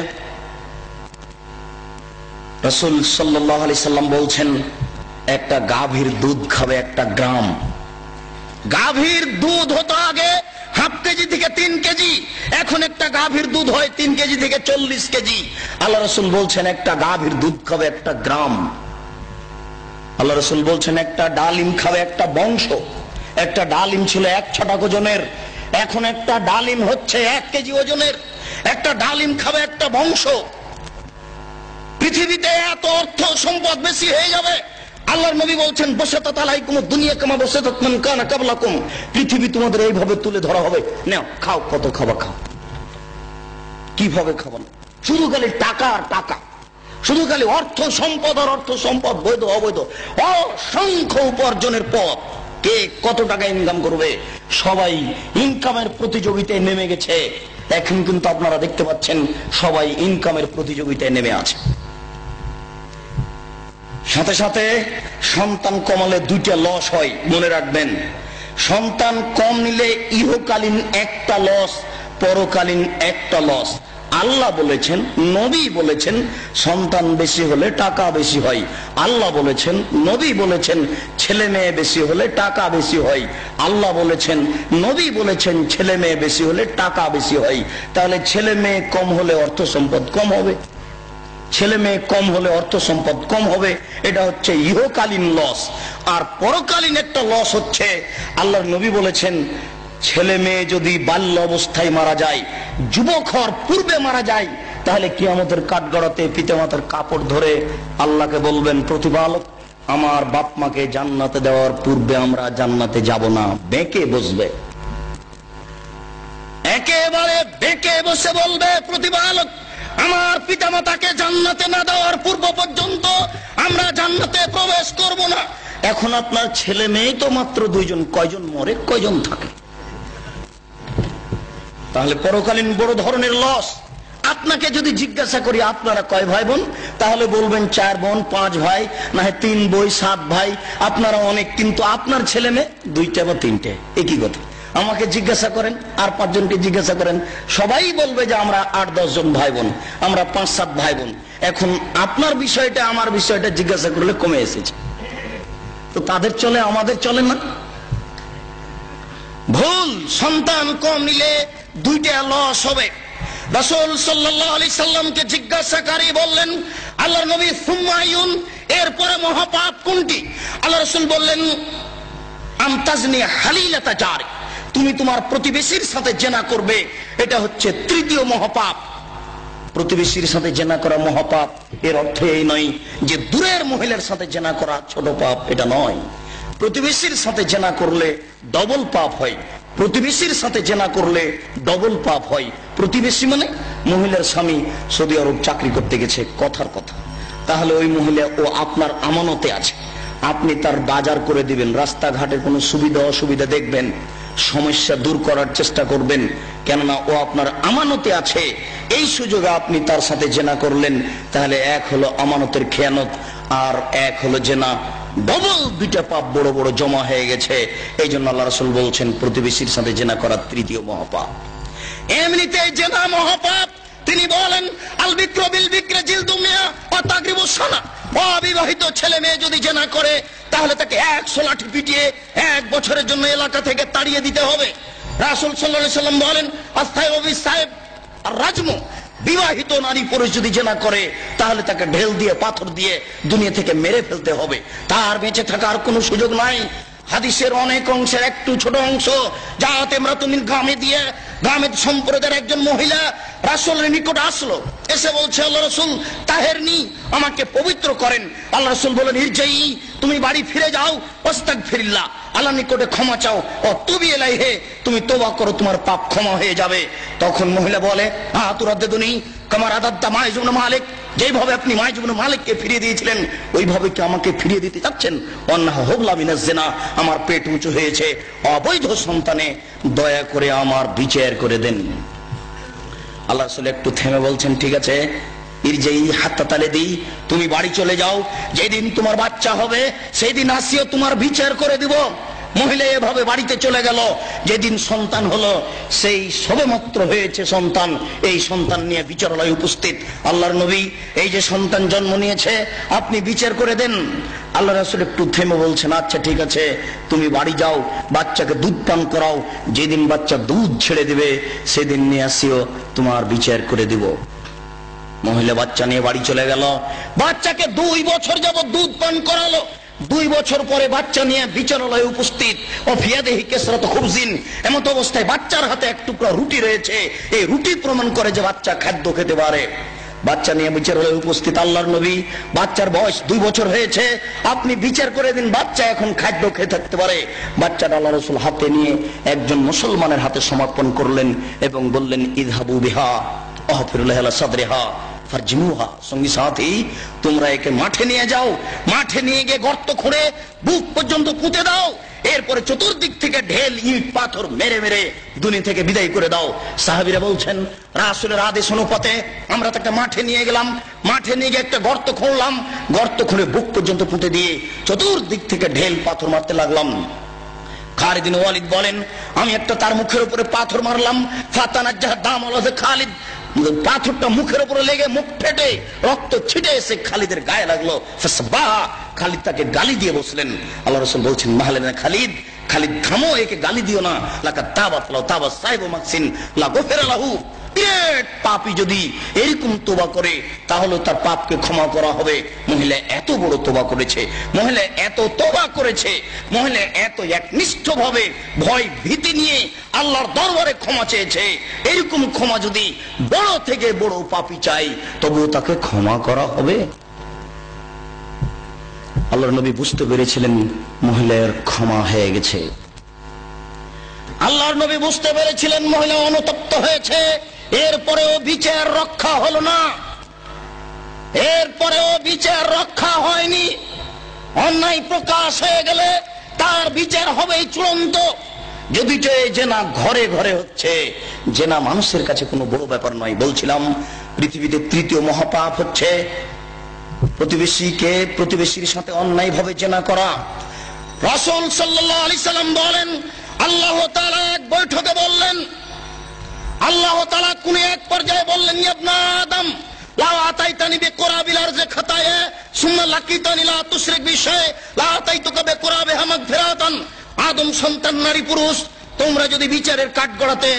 রাসূল সাল্লাল্লাহু আলাইহি সাল্লাম বলছেন, একটা গাভীর দুধ খাবে 1 গ্রাম। গাভীর দুধ হতো আগে হাফ কেজি থেকে 3 কেজি, এখন একটা গাভীর দুধ হয় 3 কেজি থেকে 40 কেজি। আল্লাহ রাসূল বলছেন একটা গাভীর দুধ খাবে 1 গ্রাম। আল্লাহ রাসূল বলছেন একটা ডালিম খাবে 1 বংশ। একটা ডালিম ছিল 1 ছটাক ওজনের, এখন একটা ডালিম হচ্ছে 1 কেজি ওজনের। একটা ডালিম খাবে 1 বংশ। পৃথিবীতে এত অর্থ সম্পদ বেশি হয়ে যাবে, আল্লাহর নবী বলছেন বসাতাত আলাইকুম দুনিয়া কামা বসাতাত মান কানা ক্বাবলাকুম, পৃথিবী তোমাদের এইভাবে তুলে ধরা হবে, নাও খাও, কত খাবা খাও। কিভাবে খাবো না, শুধু খালি টাকা আর টাকা, শুধু খালি অর্থ সম্পদ আর অর্থ সম্পদ, বৈধ অবৈধ অসংখ্য উপার্জনের পথ। কে কত টাকা ইনকাম করবে, সবাই ইনকামের প্রতিযোগিতায় নেমে গেছে। এখন কিন্তু আপনারা দেখতে পাচ্ছেন সবাই ইনকামের প্রতিযোগিতায় নেমে আছে। সাথে সাথে সন্তান কমালে দুইটা লস হয়, মনে রাখবেন। সন্তান কম নিলে ইহকালীন একটা লস, পরকালীন একটা লস। আল্লাহ বলেছেন, নবী বলেছেন সন্তান বেশি হলে টাকা বেশি হয়। আল্লাহ বলেছেন, নবী বলেছেন ছেলে মেয়ে বেশি হলে টাকা বেশি হয়। আল্লাহ বলেছেন, নবী বলেছেন ছেলে মেয়ে বেশি হলে টাকা বেশি হয়। তাহলে ছেলে মেয়ে কম হলে অর্থ সম্পদ কম হবে, ছেলে মেয়ে কম হলে অর্থ সম্পদ কম হবে। এটা হচ্ছে ইহকালীন লস। আর পরকালীন একটা লস হচ্ছে, আল্লাহর নবী বলেছেন ছেলে মেয়ে যদি বাল্য অবস্থায় মারা যায়, যুবক হওয়ার পূর্বে মারা যায়, তাহলে কিয়ামতের কাঠগড়াতে পিতামাতার কাপড় ধরে আল্লাহকে বলবেন, প্রতিপালক আমার বাপ মাকে জান্নাতে দেওয়ার পূর্বে আমরা জান্নাতে যাব না। বেঁকে বসবে, একেবারে বেঁকে বসে বলবে, প্রতিপালক আমার পিতামাতাকে জান্নাতে না দেওয়ার পূর্ব পর্যন্ত আমরা জান্নাতে প্রবেশ করব না। এখন আপনার ছেলে মেয়ে তো মাত্র দুইজন, কয়জন মরে কয়জন থাকে? তাহলে পরকালীন বড় ধরনের লস। আপনাকে যদি জিজ্ঞাসা করি আপনারা কয় ভাই বোন, তাহলে বলবেন 4 বোন 5 ভাই, না হয় 3 বই 7 ভাই। আপনারা অনেক, কিন্তু আপনার ছেলে মেয়ে 2টা বা 3টে, একই কথা। আমাকে জিজ্ঞাসা করেন, আর 5 জনকে জিজ্ঞাসা করেন, সবাই বলবে যে আমরা 8-10 জন ভাই বোন, আমরা 5-7 ভাই বোন। এখন আপনার বিষয়টা আমার বিষয়টা জিজ্ঞাসা করলে কমে এসেছে, তো তাদের চলে আমাদের চলে না। ভুল। সন্তান কম নিলে 2টা লস হবে। রাসূল সাল্লাল্লাহু আলাইহি সাল্লামকে জিজ্ঞাসাকারী বললেন, আল্লাহর নবী সুম্মা আইয়ুন, এরপরে মহাপাপ কোনটি? আল্লাহ রাসূল বললেন, আমতাজনি হালিলাতা জারি, তুমি তোমার প্রতিবেশীর সাথে জেনা করবে, এটা হচ্ছে 3য় মহাপাপ। প্রতিবেশীর সাথে জেনা করা মহাপাপ, এর অর্থ এই নয় যে দূরের মহিলার সাথে জেনা করা ছোট পাপ, এটা নয়। প্রতিবেশীর সাথে জেনা করলে ডবল পাপ হয়, প্রতিবেশীর সাথে জেনা করলে ডবল পাপ হয়। প্রতিবেশী মানে মহিলার স্বামী সৌদি আরব চাকরি করতে গেছে, কথার কথা। তাহলে ওই মহিলা ও আপনার আমানতে আছে, আপনি তার বাজার করে দিবেন, রাস্তাঘাটের কোনো সুবিধা অসুবিধা দেখবেন, সমস্যা দূর করার চেষ্টা করবেন, কেননা ও আপনার আমানতে আছে। এই সুযোগে আপনি তার সাথে জেনা করলেন, তাহলে এক হলো আমানতের খেয়ানত, আর এক হলো জেনা। ডবল 2টা পাপ বড় বড় জমা হয়ে গেছে। এই জন্য আল্লাহ রাসূল বলছেন প্রতিবেশীর সাথে জেনা করা 3য় মহাপাপ। এমনিতে জেনা মহাপাপ। তিনি বলেন, আল বিক্র বিল বিক্রে জিলদু মিয়া ওয়া তাগরিবু সানা, অবিবাহিত ছেলে মেয়ে যদি জেনা করে তাহলে তাকে 100 লাঠি পিটিয়ে 1 বছরের জন্য এলাকা থেকে তাড়িয়ে দিতে হবে। রাসূল সাল্লাল্লাহু আলাইহি সাল্লাম বলেন, আস্তাইবু বিসাইব আর রাজমু, বিবাহিত নারী পুরুষ যদি জেনা করে তাহলে তাকে ঢেল দিয়ে পাথর দিয়ে দুনিয়া থেকে মেরে ফেলতে হবে, তার বেঁচে থাকার কোনো সুযোগ নাই। হাদিসের অনেক অংশের একটু ছোট অংশ, যাতে আমরা তুমি গ্রামে দিয়ে গ্রামের সম্প্রদায়ের একজন মহিলা রাসূলের নিকট আসলো, এসে বলছে, আল্লাহ রাসূল তাহেরনি, আমাকে পবিত্র করেন। আল্লাহ রাসূল বলেন, ইরজাই, তুমি বাড়ি ফিরে যাও, আস্তাগফিরিল্লাহ, আল্লাহর নিকটে ক্ষমা চাও, ও তুবি ইলাইহি, তুমি তওবা করো, তোমার পাপ ক্ষমা হয়ে যাবে। তখন মহিলা বলে, আতুরাদ্দুনি কামা রাদাদ্দা মাইজ ইবনে মালিক, যেভাবে আপনি মাইজ ইবনে মালিককে ফিরিয়ে দিয়েছিলেন ওইভাবে কি আমাকে ফিরিয়ে দিতে চাচ্ছেন? অন্নাহ হুবলা মিনাজ জিনা, আমার পেট উঁচু হয়েছে, অবৈধ সন্তানে দয়া করে আমার বিচার করে দেন। আল্লাহ রাসূল একটু থেমে বলছেন, ঠিক আছে, ইরজাই হাত্তা তালিদি, তুমি বাড়ি চলে যাও, যেদিন তোমার বাচ্চা হবে সেই দিন আসিও, তোমার বিচার করে দিব। মহিলা এভাবে বাড়িতে চলে গেল। যেদিন সন্তান হলো, সেই সবেমাত্র হয়েছে সন্তান, এই সন্তান নিয়ে বিচারালয়ে উপস্থিত। আল্লাহর নবী, এই যে সন্তান জন্ম নিয়েছে আপনি বিচার করে দেন। আল্লাহ রাসূল একটু থেমে বলছেন, আচ্ছা ঠিক আছে, তুমি বাড়ি যাও, বাচ্চাকে দুধ পান করাও, যেদিন বাচ্চা দুধ ছেড়ে দিবে সেদিন নিয়ে আসিও, তোমার বিচার করে দিব। মহিলা বাচ্চা নিয়ে বাড়ি চলে গেল, বাচ্চাকে 2 বছর যাবত দুধ পান করালো। 2 বছর পরে বাচ্চা নিয়ে বিচারালয়ে উপস্থিত। ও ফিয়াদেহি কাসরাত খুবজিন, এমত অবস্থায় বাচ্চার হাতে এক টুকরা রুটি রয়েছে। এই রুটি প্রমাণ করে যে বাচ্চা খাদ্য খেতে পারে। বাচ্চা নিয়ে বিচারালয়ে উপস্থিত আল্লাহর নবী। বাচ্চার বয়স 2 বছর হয়েছে, আপনি বিচার করে দিন বাচ্চা এখন খাদ্য খেয়ে থাকতে পারে। বাচ্চাটা আল্লাহ রাসূল হাতে নিয়ে একজন মুসলমানের হাতে সমর্পণ করলেন এবং বললেন, ইযহাবু বিহা আহফিরুল্লাহ আলা সাদরিহা ফারজিমুহা। সঙ্গী সাথী, তোমরা একে মাঠে নিয়ে যাও, মাঠে নিয়ে গিয়ে গর্ত খুঁড়ে বুক পর্যন্ত পুঁতে দাও, এরপরে চতুর্দিক থেকে ঢেল ইট পাথর মেরে মেরে দুনিয়া থেকে বিদায় করে দাও। সাহাবীরা বলছেন, রাসূলের আদেশ অনুপাতে আমরা তাকে মাঠে নিয়ে গেলাম, মাঠে নিয়ে গিয়ে একটা গর্ত খুঁড়লাম, গর্ত খুঁড়ে বুক পর্যন্ত পুঁতে দিয়ে চতুর্দিক থেকে ঢেল পাথর মারতে লাগলাম। খালিদ বিন ওয়ালিদ বলেন, আমি একটা তার মুখের উপরে পাথর মারলাম, ফাতানাজ্জাহ দামাল খালিদ, পাথরটা মুখের উপরে লেগে মুখ ফেটে রক্ত ছিটে এসে খালিদের গায়ে লাগলো। খালিদ তাকে গালি দিয়ে বসলেন। আল্লাহ রাসূল বলছেন, মাহলেনা খালিদ, খালিদ থামো, একে গালি দিও না। লাকা তাবাত লাউ তাবাস সাইবু মাকসিন লা গফিরা লাহু। পাপী যদি এরকম তোবা করে তাহলে তার পাপকে ক্ষমা করা হবে। মহিলা এত বড় তোবা করেছে, মহিলা এত তোবা করেছে, মহিলা এত একনিষ্ঠ ভাবে ভয় ভীতি নিয়ে আল্লাহর দরবারে ক্ষমা চেয়েছে। এরকম ক্ষমা যদি বড় থেকে বড় পাপী চাই তবুও তাকে ক্ষমা করা হবে। আল্লাহর নবী বুঝতে পেরেছিলেন মহিলার ক্ষমা হয়ে গেছে। আল্লাহর নবী বুঝতে পেরেছিলেন মহিলা অনুতপ্ত হয়েছে। এরপরেও বিচার রক্ষা হলো না, এরপরেও বিচার রক্ষা হয়নি। অন্যায় প্রকাশ হয়ে গেলে তার বিচার হবেই চূড়ান্ত। যদি জেনা ঘরে ঘরে হচ্ছে, জেনা মানুষের কাছে কোনো বড় ব্যাপার নয়। বলছিলাম পৃথিবীতে 3য় মহাপাপ হচ্ছে প্রতিবেশীর সাথে অন্যায় ভাবে জেনা করা। রাসূল সাল্লাল্লাহু আলাইহি সাল্লাম বলেন, আল্লাহ তাআলা এক বৈঠকে বললেন, আল্লাহ তাআলা কোন এক পর্যায়ে বললেন, ইবনা আদম লা আতাইতানি বিকুরাবিল আরজি খাতায়া সুম্মা লাকিতানি লা তুশরিক বিশাই লা আতাইতুকা বিকুরাবিহা মাগফিরাতান। আদম সন্তান নারী পুরুষ, তোমরা যদি বিচারের কাঠগড়াতে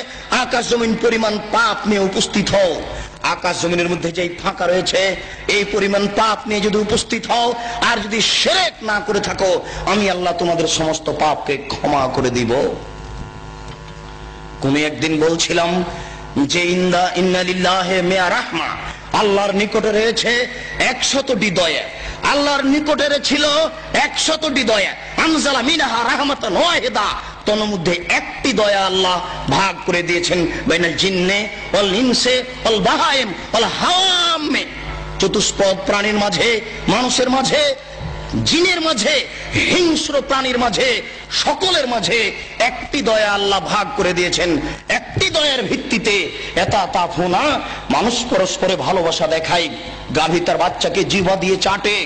আকাশ জমিন পরিমাণ পাপ নিয়ে উপস্থিত হও, আকাশ জমিনের মধ্যে যেই ফাঁকা রয়েছে এই পরিমাণ পাপ নিয়ে যদি উপস্থিত হও আর যদি শিরক না করে থাকো, আমি আল্লাহ তোমাদের সমস্ত পাপকে ক্ষমা করে দিব। কোন একদিন বলছিলাম যে ইন্না লিল্লাহি মিয়া রাহমা, আল্লাহর নিকটে রয়েছে 100টি দয়া। আল্লাহর নিকটে ছিল 100টি দয়া। আনজালা মিনহা রাহমাতান ওয়াহিদা, তন্মধ্যে একটি দয়া আল্লাহ ভাগ করে দিয়েছেন বাইনাল জিন্নে ওয়াল ইনসে ওয়াল বাহাইম ওয়াল হাওয়ামে, চতুষ্পদ প্রাণীর মাঝে, মানুষের মাঝে, জিনের মাঝে, হিংস্র প্রাণীর মাঝে, সকলের মাঝে একটি দয়া আল্লাহ ভাগ করে দিয়েছেন। একটি দয়ার ভিত্তিতে এতাতাফুনা, মানুষ পরস্পরে ভালোবাসা দেখায়। গাভী তার বাচ্চাকে জিহ্বা দিয়ে চাটে,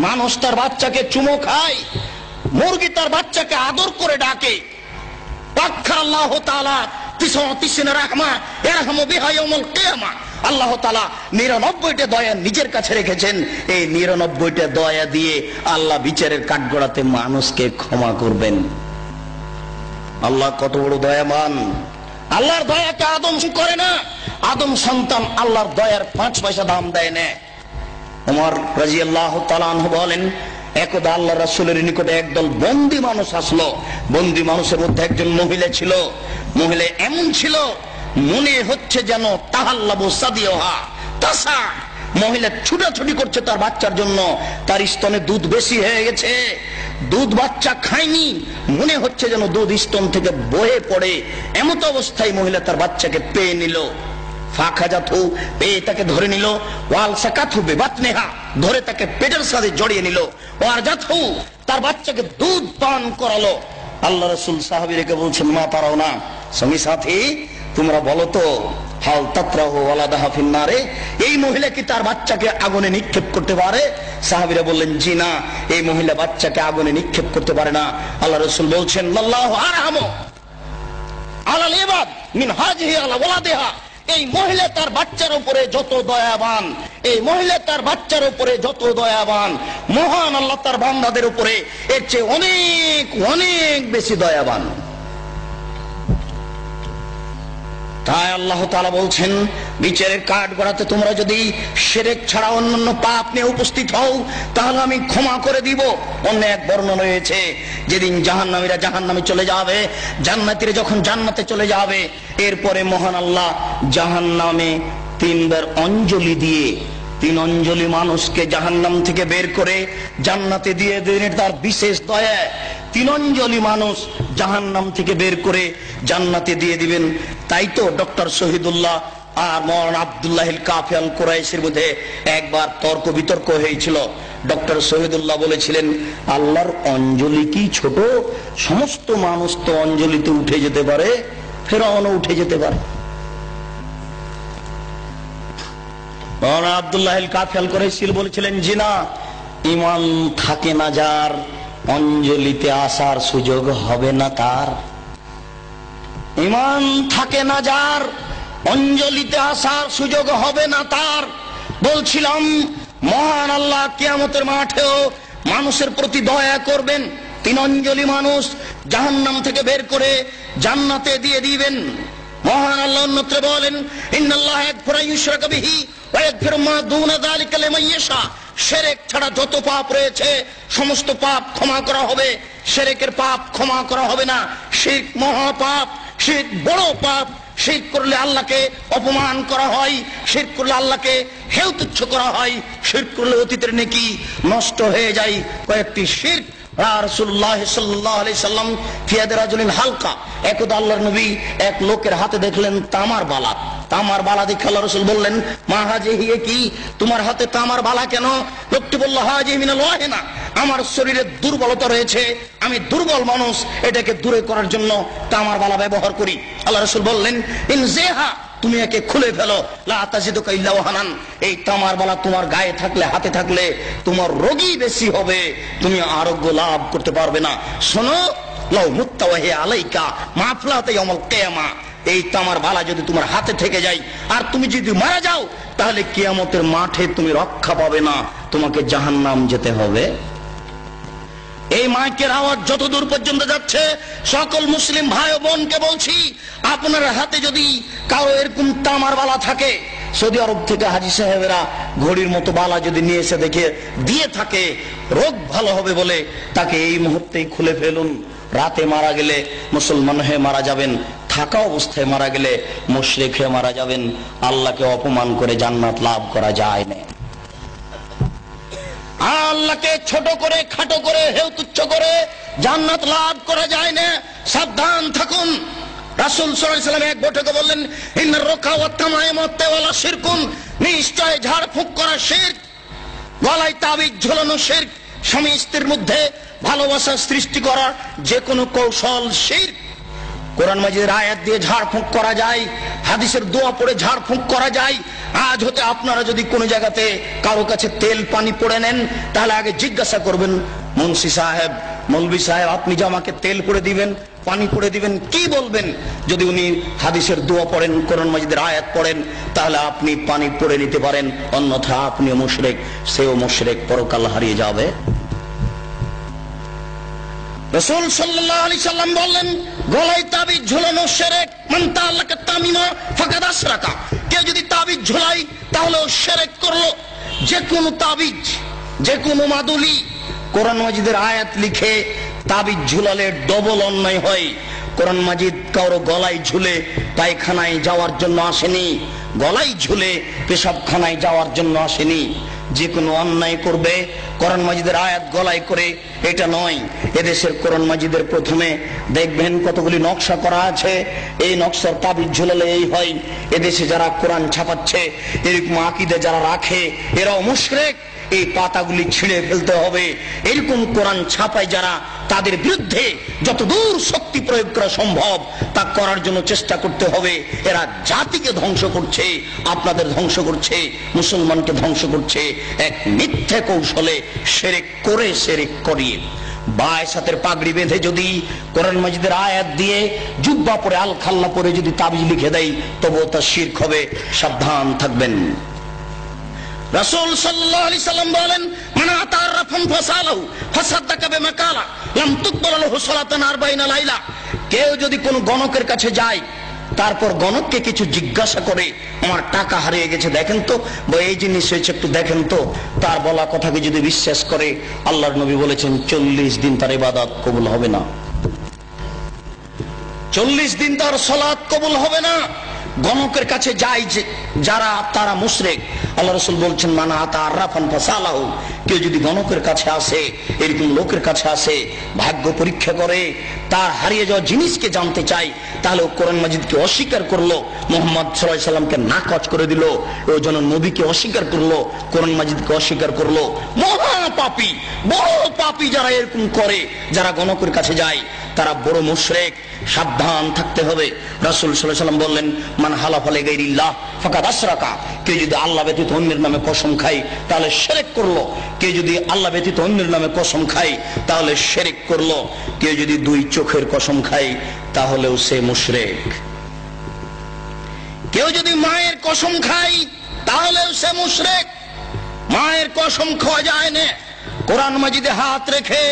মানুষ তার বাচ্চাকে চুমো খায়, মুরগি তার বাচ্চাকে আদর করে ডাকে। আল্লাহ তাআলা 99 রাহমা ইয়ারহামু বিহা ইয়াউমুল কিয়ামা, আল্লাহ তাআলা 99টা দয়া নিজের কাছে রেখেছেন। এই 99টা দয়া দিয়ে আল্লাহ বিচারের কাঠগড়াতে মানুষকে ক্ষমা করবেন। আল্লাহ কত বড় দয়াবান। আল্লাহর দয়াকে আদম করে না, আদম সন্তান আল্লাহর দয়ার 5 পয়সা দাম দেয় না। ওমর রাদিয়াল্লাহু তাআলা আনহু বলেন, একদা আল্লাহ রাসূলের নিকটে একদল বন্দী মানুষ আসলো। বন্দী মানুষের মধ্যে একজন মহিলা ছিল। মহিলা এমন ছিল মনে হচ্ছে যেন তাহাল্লাবু সাদিওহা তাসা, মহিলা ছুটাছুটি করছে তার বাচ্চার জন্য। তার স্তনে দুধ বেশি হয়ে গেছে, দুধ বাচ্চা খায়নি, মনে হচ্ছে যেন দুধ স্তন থেকে বয়ে পড়ে। এমত অবস্থায় মহিলা তার বাচ্চাকে পেয়ে নিল। ফাখাজাতু, পেয়ে তাকে ধরে নিল। ওয়াল সাকাতু বিবাতনিহা, ধরে তাকে পেটের সাথে জড়িয়ে নিল। ওয়ারজাতু, তার বাচ্চাকে দুধ পান করালো। আল্লাহ রাসূল সাহাবীদেরকে বলছেন, মা তারাও না, সঙ্গী সাথী তোমরা বলো তো, হাল তাতরাহু ওয়ালাদাহা ফিন্নারে, এই মহিলা কি তার বাচ্চাকে আগুনে নিক্ষেপ করতে পারে? সাহাবীরা বললেন, জি না, এই মহিলা বাচ্চাকে আগুনে নিক্ষেপ করতে পারে না। আল্লাহ রাসূল বলছেন, আল্লাহু আরহামু আলাল ইবাদ মিন হাজিহি আলা ওয়ালাদিহা, এই মহিলা তার বাচ্চার উপরে যত দয়াবান, এই মহিলা তার বাচ্চার উপরে যত দয়াবান, মহান আল্লাহ তার বান্দাদের উপরে এর চেয়ে অনেক অনেক বেশি দয়াবান। তাই আল্লাহ তাআলা বলছেন, বিচারের কাঠগড়াতে তোমরা যদি শিরক ছাড়া অন্যান্য পাপ নিয়ে উপস্থিত হও তাহলে আমি ক্ষমা করে দিব। অন্য এক বর্ণনা রয়েছে, যেদিন জাহান্নামীরা জাহান্নামে চলে যাবে, জান্নাতীরা যখন জান্নাতে চলে যাবে, এরপরে মহান আল্লাহ জাহান্নামে তিনবার অঞ্জলি দিয়ে 3 অঞ্জলি মানুষকে জাহান্নাম থেকে বের করে জান্নাতে দিয়ে দেন, তার বিশেষ দয়া। 3 অঞ্জলি মানুষ জাহান্নাম থেকে বের করে জান্নাতে দিয়ে দিবেন। তাই তো ডক্টর শহীদুল্লাহ আর মৌলানা আব্দুল্লাহ কাফি আল কুরাইশির মধ্যে একবার তর্ক বিতর্ক হয়েছিল। ডক্টর শহীদুল্লাহ বলেছিলেন, আল্লাহর অঞ্জলি কি ছোট? সমস্ত মানুষ তো অঞ্জলিতে উঠে যেতে পারে, ফেরাউনও উঠে যেতে পারে। মৌলানা আব্দুল্লাহ কাফি আল কুরাইশি বলেছিলেন, জি না, ঈমান থাকে না যার, অঞ্জলিতে আসার সুযোগ হবে না তার। ঈমান থাকে না যার, অঞ্জলিতে আসার সুযোগ হবে না তার। বলছিলাম, মহান আল্লাহ কিয়ামতের মাঠেও মানুষের প্রতি দয়া করবেন। 3 অঞ্জলি মানুষ জাহান্নাম থেকে বের করে জান্নাতে দিয়ে দিবেন। মহান আল্লাহ অন্যত্র বলেন, ইন্নাল্লাহা ইয়াগফিরু ইউশরাকা বিহি ওয়া ইয়াগফিরু মা দুনা যালিকা লিমান ইয়াশা। শিরক ছাড়া যত পাপ রয়েছে সমস্ত পাপ ক্ষমা করা হবে, শিরকের পাপ ক্ষমা করা হবে না। শিরক মহাপাপ, শিরক বড় পাপ। শিরক করলে আল্লাহকে অপমান করা হয়, শিরক করলে আল্লাহকে হেয় তুচ্ছ করা হয়, শিরক করলে অতীতের নেকি নষ্ট হয়ে যায়। কয়েকটি শিরক রাসূলুল্লাহ সাল্লাল্লাহু আলাইহি সাল্লাম ফিয়াদ রাজুলিন হালকা, একদা আল্লাহর নবী এক লোকের হাতে দেখলেন তামার বালা। তামার বালা দেখে আল্লাহ রাসূল বললেন, মা হাজিহি, কি তোমার হাতে তামার বালা কেন? লোকটি বলল, হাজিহি মিনাল ওয়াহিনা, আমার শরীরে দুর্বলতা রয়েছে, আমি দুর্বল মানুষ, এটাকে দূরে করার জন্য তামার বালা ব্যবহার করি। আল্লাহ রাসূল বললেন, ইনজিহা, তুমি একে খুলে ফেলো, লা তাজিদুকা ইল্লা ওয়াহানান। এই তামার বালা তোমার গায়ে থাকলে, হাতে থাকলে তোমার রোগী বেশি হবে, তুমি আরোগ্য লাভ করতে পারবে না। শোনো, লাউ মুত্তা ওয়া হিয়া আলাইকা মা আফলাতা ইয়াউমাল কিয়ামা, এই তামার বালা যদি তোমার হাতে থেকে যায় আর তুমি যদি মারা যাও, তাহলে কিয়ামতের মাঠে তুমি রক্ষা পাবে না, তোমাকে জাহান্নাম যেতে হবে। এই মাইকের আওয়াজ যত দূর পর্যন্ত যাচ্ছে, সকল মুসলিম ভাই ও বোনকে বলছি, আপনার হাতে যদি কারো এরকম তামার বালা থাকে, সৌদি আরব থেকে হাজী সাহেবেরা ঘড়ির মতো বালা যদি নিয়ে এসে দেখে দিয়ে থাকে, রোগ ভালো হবে বলে তাকে এই মুহূর্তেই খুলে ফেলুন। রাতে মারা গেলে মুসলমান হয়ে মারা যাবেন, থাকা অবস্থায় মারা গেলে মুশরিক হয়ে মারা যাবেন। আল্লাহকে অপমান করে জান্নাত লাভ করা যায় না। আল্লাহকে ছোট করে, খাটো করে, হেয় তুচ্ছ করে জান্নাত লাভ করা যায় না। সাবধান থাকুন। রাসূল সাল্লাল্লাহু আলাইহি ওয়াসাল্লাম এক বৈঠকে বললেন, ইন্নার রুকা ওয়াত তামাইম ওয়াত তাওয়ালা শিরকুন, নিশ্চয় ঝাড় ফুঁক করা শিরক, গলায় তাবিজ ঝোলানো শিরক, স্বামী স্ত্রীর মধ্যে ভালোবাসা সৃষ্টি করার যে কোনো কৌশল শিরক। কোরআন মাজিদের আয়াত দিয়ে ঝাড়ফুঁক করা যায়, হাদিসের দোয়া পড়ে ঝাড়ফুঁক করা যায়। আজ হতে আপনারা যদি কোনো জায়গাতে কারো কাছে তেল পানি পড়ে নেন, তাহলে আগে জিজ্ঞাসা করবেন, মুন্সি সাহেব, মৌলভী সাহেব, আপনি যে আমাকে তেল পড়ে দিবেন, পানি পড়ে দিবেন, কি বলবেন? যদি উনি হাদিসের দোয়া পড়েন, কোরআন মাজিদের আয়াত পড়েন, তাহলে আপনি পানি পড়ে নিতে পারেন, অন্যথা আপনিও মুশরিক, সেও মুশরিক, পরকাল হারিয়ে যাবে। রাসূল সাল্লাল্লাহু আলাইহি সাল্লাম বললেন, গলায় তাবিজ ঝুলানো শিরক, মান তাআল্লাকা তামিমা ফাকাদ আশরাকা, কেউ যদি তাবিজ ঝুলাই তাহলে ও শিরক করলো। যে কোনো তাবিজ, যে কোনো মাদুলি, কোরআন মাজিদের আয়াত লিখে তাবিজ ঝুলালে ডবল অন্যায় হয়। কোরআন মাজিদ কারো গলায় ঝুলে পায়খানায় যাওয়ার জন্য আসেনি, গলায় ঝুলে পেশাবখানায় যাওয়ার জন্য আসেনি। যে কোনো অন্যায় করবে কোরআন মাজিদের আয়াত গলায় করে, এটা নয়। এদেশের কোরআন মাজিদের প্রথমে দেখবেন কতগুলি নকশা করা আছে, এই নকশার তাবিজ ঝুলালে এই হয়। এদেশে যারা কোরআন ছাপাচ্ছে, এরকম আকীদা যারা রাখে, এরাও মুশরিক। এই পাতাগুলি ছিঁড়ে ফেলতে হবে। এরকম কোরআন ছাপায় যারা, তাদের বিরুদ্ধে যতদূর শক্তি প্রয়োগ করা সম্ভব তা করার জন্য চেষ্টা করতে হবে। এরা জাতিকে ধ্বংস করছে, আপনাদের ধ্বংস করছে, মুসলমানকে ধ্বংস করছে এক মিথ্যে কৌশলে, শিরক করে, শিরক করিয়ে। বায়সাতের পাগড়ি বেঁধে যদি কোরআন মাজিদের আয়াত দিয়ে জুব্বা পরে, আল খাল্লা পরে যদি তাবিজ লিখে দেয়, তবুও তা শিরক হবে। সাবধান থাকবেন। রাসূল সাল্লাল্লাহু আলাইহি সাল্লাম বলেন, মান আতারাফান ফাসালাহু ফাসাদাকা বিমা কালা লাম তুকবাল লাহু সালাতান 40 লাইলা। কেউ যদি কোনো গণকের কাছে যায়, তারপর গণককে কিছু জিজ্ঞাসা করে, আমার টাকা হারিয়ে গেছে দেখেন তো, বা এই জিনিস হয়েছে একটু দেখেন তো, তার বলা কথাকে যদি বিশ্বাস করে, আল্লাহর নবী বলেছেন 40 দিন তার ইবাদত কবুল হবে না, 40 দিন তার সালাত কবুল হবে না। গণকের কাছে যায় যারা, তারা মুশরিক। আল্লাহ রাসূল বলছেন, মান আতা আররাফান ফাসালাহু, কেউ যদি গণকের কাছে আসে, এরকম লোকের কাছে আসে, ভাগ্য পরীক্ষা করে, তার হারিয়ে যাওয়া জিনিসকে জানতে চায়, তাহলে ও কোরআন মাজিদকে অস্বীকার করলো, মুহাম্মদ সাল্লাল্লাহু আলাইহি সাল্লামকে নাকচ করে দিল, ও যেন নবীকে অস্বীকার করলো, কোরআন মাজিদকে অস্বীকার করলো। মহা পাপী, বড় পাপী যারা এরকম করে, যারা গণকের কাছে যায়, তারা বড় মুশরিক। সাবধান থাকতে হবে। রাসূল সাল্লাল্লাহু আলাইহি সাল্লাম বললেন, মান হালাফা লিগাইরিল্লাহ ফাকাদ আশরাকা, কেউ যদি আল্লাহ ব্যতীত অন্যের নামে কসম খায় তাহলে শিরক করলো। কেউ যদি আল্লাহ ব্যতীত অন্যের নামে কসম খায় তাহলে শিরক করলো। কেউ যদি দুই চোখের কসম খায় তাহলেও সে মুশরিক। কেউ যদি মায়ের কসম খায় তাহলেও সে মুশরিক। মায়ের কসম খাওয়া যায় না, কোরআন মাজিদে হাত রেখে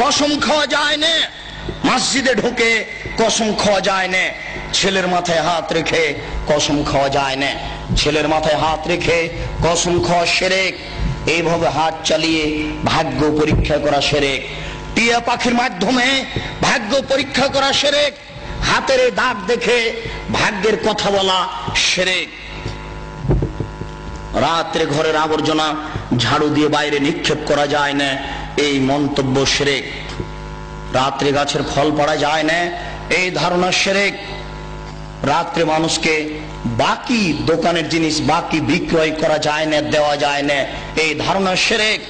কসম খাওয়া যায় না, মসজিদে ঢুকে কসম খাওয়া যায় না, ছেলের মাথায় হাত রেখে কসম খাওয়া যায় না, ছেলের মাথায় হাত রেখে কসম খাওয়া শিরক। এইভাবে হাত চালিয়ে ভাগ্য পরীক্ষা করা শিরক। টিয়া পাখির মাধ্যমে ভাগ্য পরীক্ষা করা শিরক। হাতের দাগ দেখে ভাগ্যের কথা বলা শিরক। রাত্রে ঘরের আবর্জনা ঝাড়ু দিয়ে বাইরে নিক্ষেপ করা যায় না, এই মন্তব্য শিরক। রাত্রে গাছের ফল পাড়া যায় না, এই ধারণা শিরক। রাত্রে মানুষকে বাকি দোকানের জিনিস বাকি বিক্রয় করা যায় না, দেওয়া যায় না, এই ধারণা শিরক।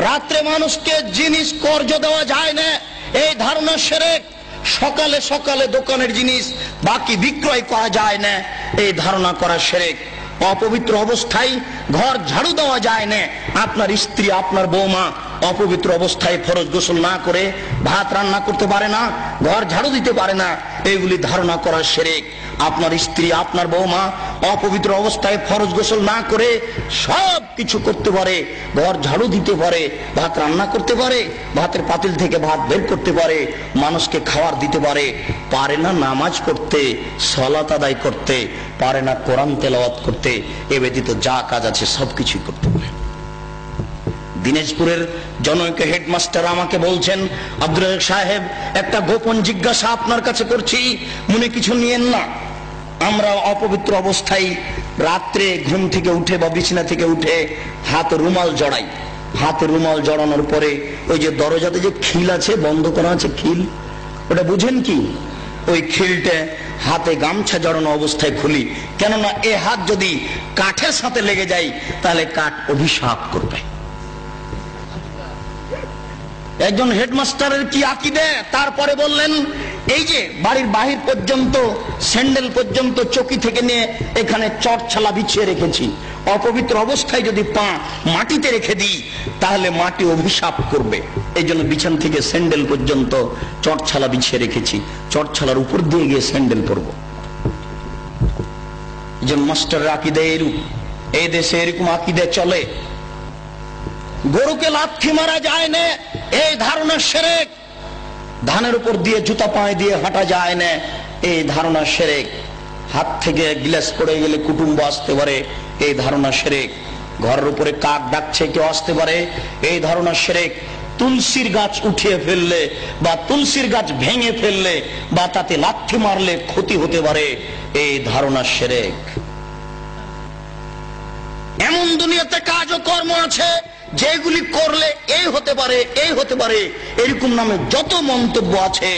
রাত্রে মানুষকে জিনিস কর্জ দেওয়া যায় না, এই ধারণা শিরক। সকালে সকালে দোকানের জিনিস বাকি বিক্রয় করা যায় না, এই ধারণা করা শিরক। অপবিত্র অবস্থায় ঘর ঝাড়ু দেওয়া যায় না। আপনার স্ত্রী, আপনার বৌমা অপবিত্র অবস্থায় ফরজ গোসল না করে ভাত রান্না করতে পারে না, ঘর ঝাড়ু দিতে পারে না, এইগুলি ধারণা করা শিরক। আপনার স্ত্রী, আপনার বৌমা অপবিত্র অবস্থায় ফরজ গোসল না করে সব কিছু করতে পারে, ঘর ঝাড়ু দিতে পারে, ভাত রান্না করতে পারে, ভাতের পাতিল থেকে ভাত বের করতে পারে, মানুষকে খাবার দিতে পারে, পারে না নামাজ পড়তে, সালাত আদায় করতে, পারে না কোরআন তেলাওয়াত করতে, এ ব্যতীত যা কাজ আছে সবকিছুই করতে পারে। দিনাজপুরের জনৈক হেডমাস্টার আমাকে বলছেন, আব্দুর রাজ্জাক সাহেব, একটা গোপন জিজ্ঞাসা আপনার কাছে করছি, মনে কিছু নিয়েন না। আমরা অপবিত্র অবস্থায় রাত্রে ঘুম থেকে উঠে বা বিছানা থেকে উঠে হাতে রুমাল জড়াই। হাতে রুমাল জড়ানোর পরে ওই যে দরজাতে যে খিল আছে, বন্ধ করা আছে খিল, ওটা বুঝেন কি? ওই খিলটা হাতে গামছা জড়ানো অবস্থায় খুলি, কেননা এ হাত যদি কাঠের সাথে লেগে যায় তাহলে কাঠ অভিশাপ করবে। একজন হেডমাস্টারের কি আকীদা! তারপরে বললেন, এই যে বাড়ির বাহির পর্যন্ত, স্যান্ডেল পর্যন্ত চকি থেকে নিয়ে এখানে চটছালা বিছিয়ে রেখেছি, অপবিত্র অবস্থায় যদি পা মাটিতে রেখে দিই তাহলে মাটি অভিশাপ করবে, এই জন্য বিছানা থেকে স্যান্ডেল পর্যন্ত চটছালা বিছিয়ে রেখেছি, চটছালার উপর দিয়ে গিয়ে স্যান্ডেল পরবো। একজন মাস্টারের আকীদা এরূপ। এই দেশে এরকম আকীদা চলে। গরুকে লাথি মারা যায় না, এই ধারণা শিরক। ধানের উপর দিয়ে জুতা পায়ে দিয়ে হাঁটা যায় না, এই ধারণা শিরক। হাত থেকে গ্লাস পড়ে গেলে কুটুম্ব আসতে পারে, এই ধারণা শিরক। ঘরের উপরে কাক ডাকছে, কেউ আসতে পারে, এই ধারণা শিরক। তুলসীর গাছ উঠিয়ে ফেললে বা তুলসীর গাছ ভেঙে ফেললে বা তাতে লাথি মারলে ক্ষতি হতে পারে, এই ধারণা শিরক। এমন দুনিয়াতে কাজ ও কর্ম আছে যেগুলি করলে এই হতে পারে, এই হতে পারে, এরকম নামে যত মন্তব্য আছে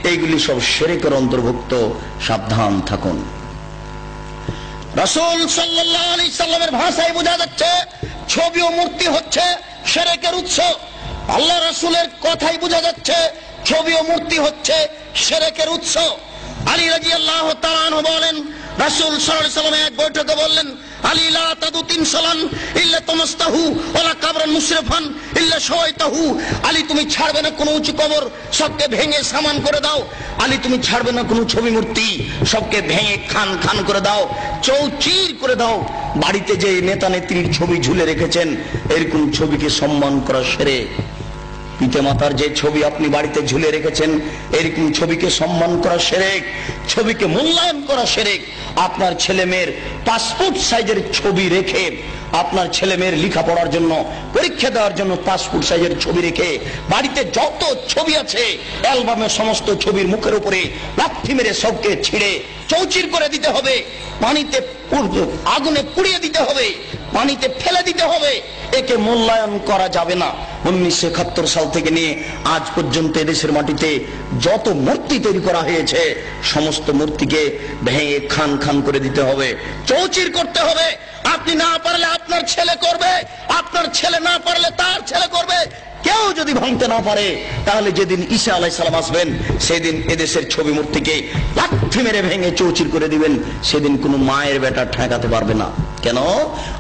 এইগুলি সব শিরকের অন্তর্ভুক্ত। সাবধান থাকুন। রাসূল সাল্লাল্লাহু আলাইহি সাল্লামের ভাষায় বোঝা যাচ্ছে ছবি ও মূর্তি হচ্ছে শিরকের উৎস। আল্লাহ রাসূলের কথাই বোঝা যাচ্ছে ছবি ও মূর্তি হচ্ছে শিরকের উৎস। আলী রাদিয়াল্লাহু তাআলা আনহু বলেন, রাসূল সাল্লাল্লাহু আলাইহি ওয়াসাল্লাম এক বৈঠকে বললেন, আলী লা তাদু তিনসালান ইল্লা তামাস্তাহু ওয়ালা কাবরান মুশরিফান ইল্লা শাওয়াইতাহু। আলী, তুমি ছাড়বে না কোনো উঁচু কবর, সবকে ভেঙে সামান করে দাও। আলী, তুমি ছাড়বে না কোনো ছবি মূর্তি, সবকে ভেঙে খান খান করে দাও, চৌচির করে দাও। বাড়িতে যে নেতা নেত্রীর ছবি ঝুলে রেখেছেন, এরকম ছবিকে সম্মান করা শিরক। পিতামাতার যে ছবি আপনি বাড়িতে ঝুলে রেখেছেন, এরকম ছবিকে সম্মান করা শিরক, ছবিকে মূল্যায়ন করা শিরক। আপনার ছেলে মেয়ের পাসপোর্ট সাইজের ছবি রেখে, আপনার ছেলে মেয়ের লেখাপড়ার জন্য, পরীক্ষা দেওয়ার জন্য পাসপোর্ট সাইজের ছবি রেখে বাড়িতে যত ছবি আছে অ্যালবামের সমস্ত ছবির মুখের উপরে লাথি মেরে সবকে ছিঁড়ে চৌচির করে দিতে হবে, পানিতে আগুনে পুড়িয়ে দিতে হবে, পানিতে ফেলে দিতে হবে। একে মূল্যায়ন করা যাবে না। 1971 সাল থেকে নিয়ে আজ পর্যন্ত এদেশের মাটিতে যত মূর্তি তৈরি করা হয়েছে সমস্ত মূর্তিকে ভেঙে খান খান করে দিতে হবে, চৌচির করতে হবে। আপনি না পারলে আপনার ছেলে করবে, আপনার ছেলে না পারলে তার ছেলে করবে। কেউ যদি ভাঙতে না পারে তাহলে যেদিন ঈসা আলাইহিস সালাম আসবেন সেদিন এদেশের ছবি মূর্তিকে লাথি মেরে ভেঙে চৌচির করে দিবেন। সেদিন কোনো মায়ের বেটা ঠেকাতে পারবে না। কেন?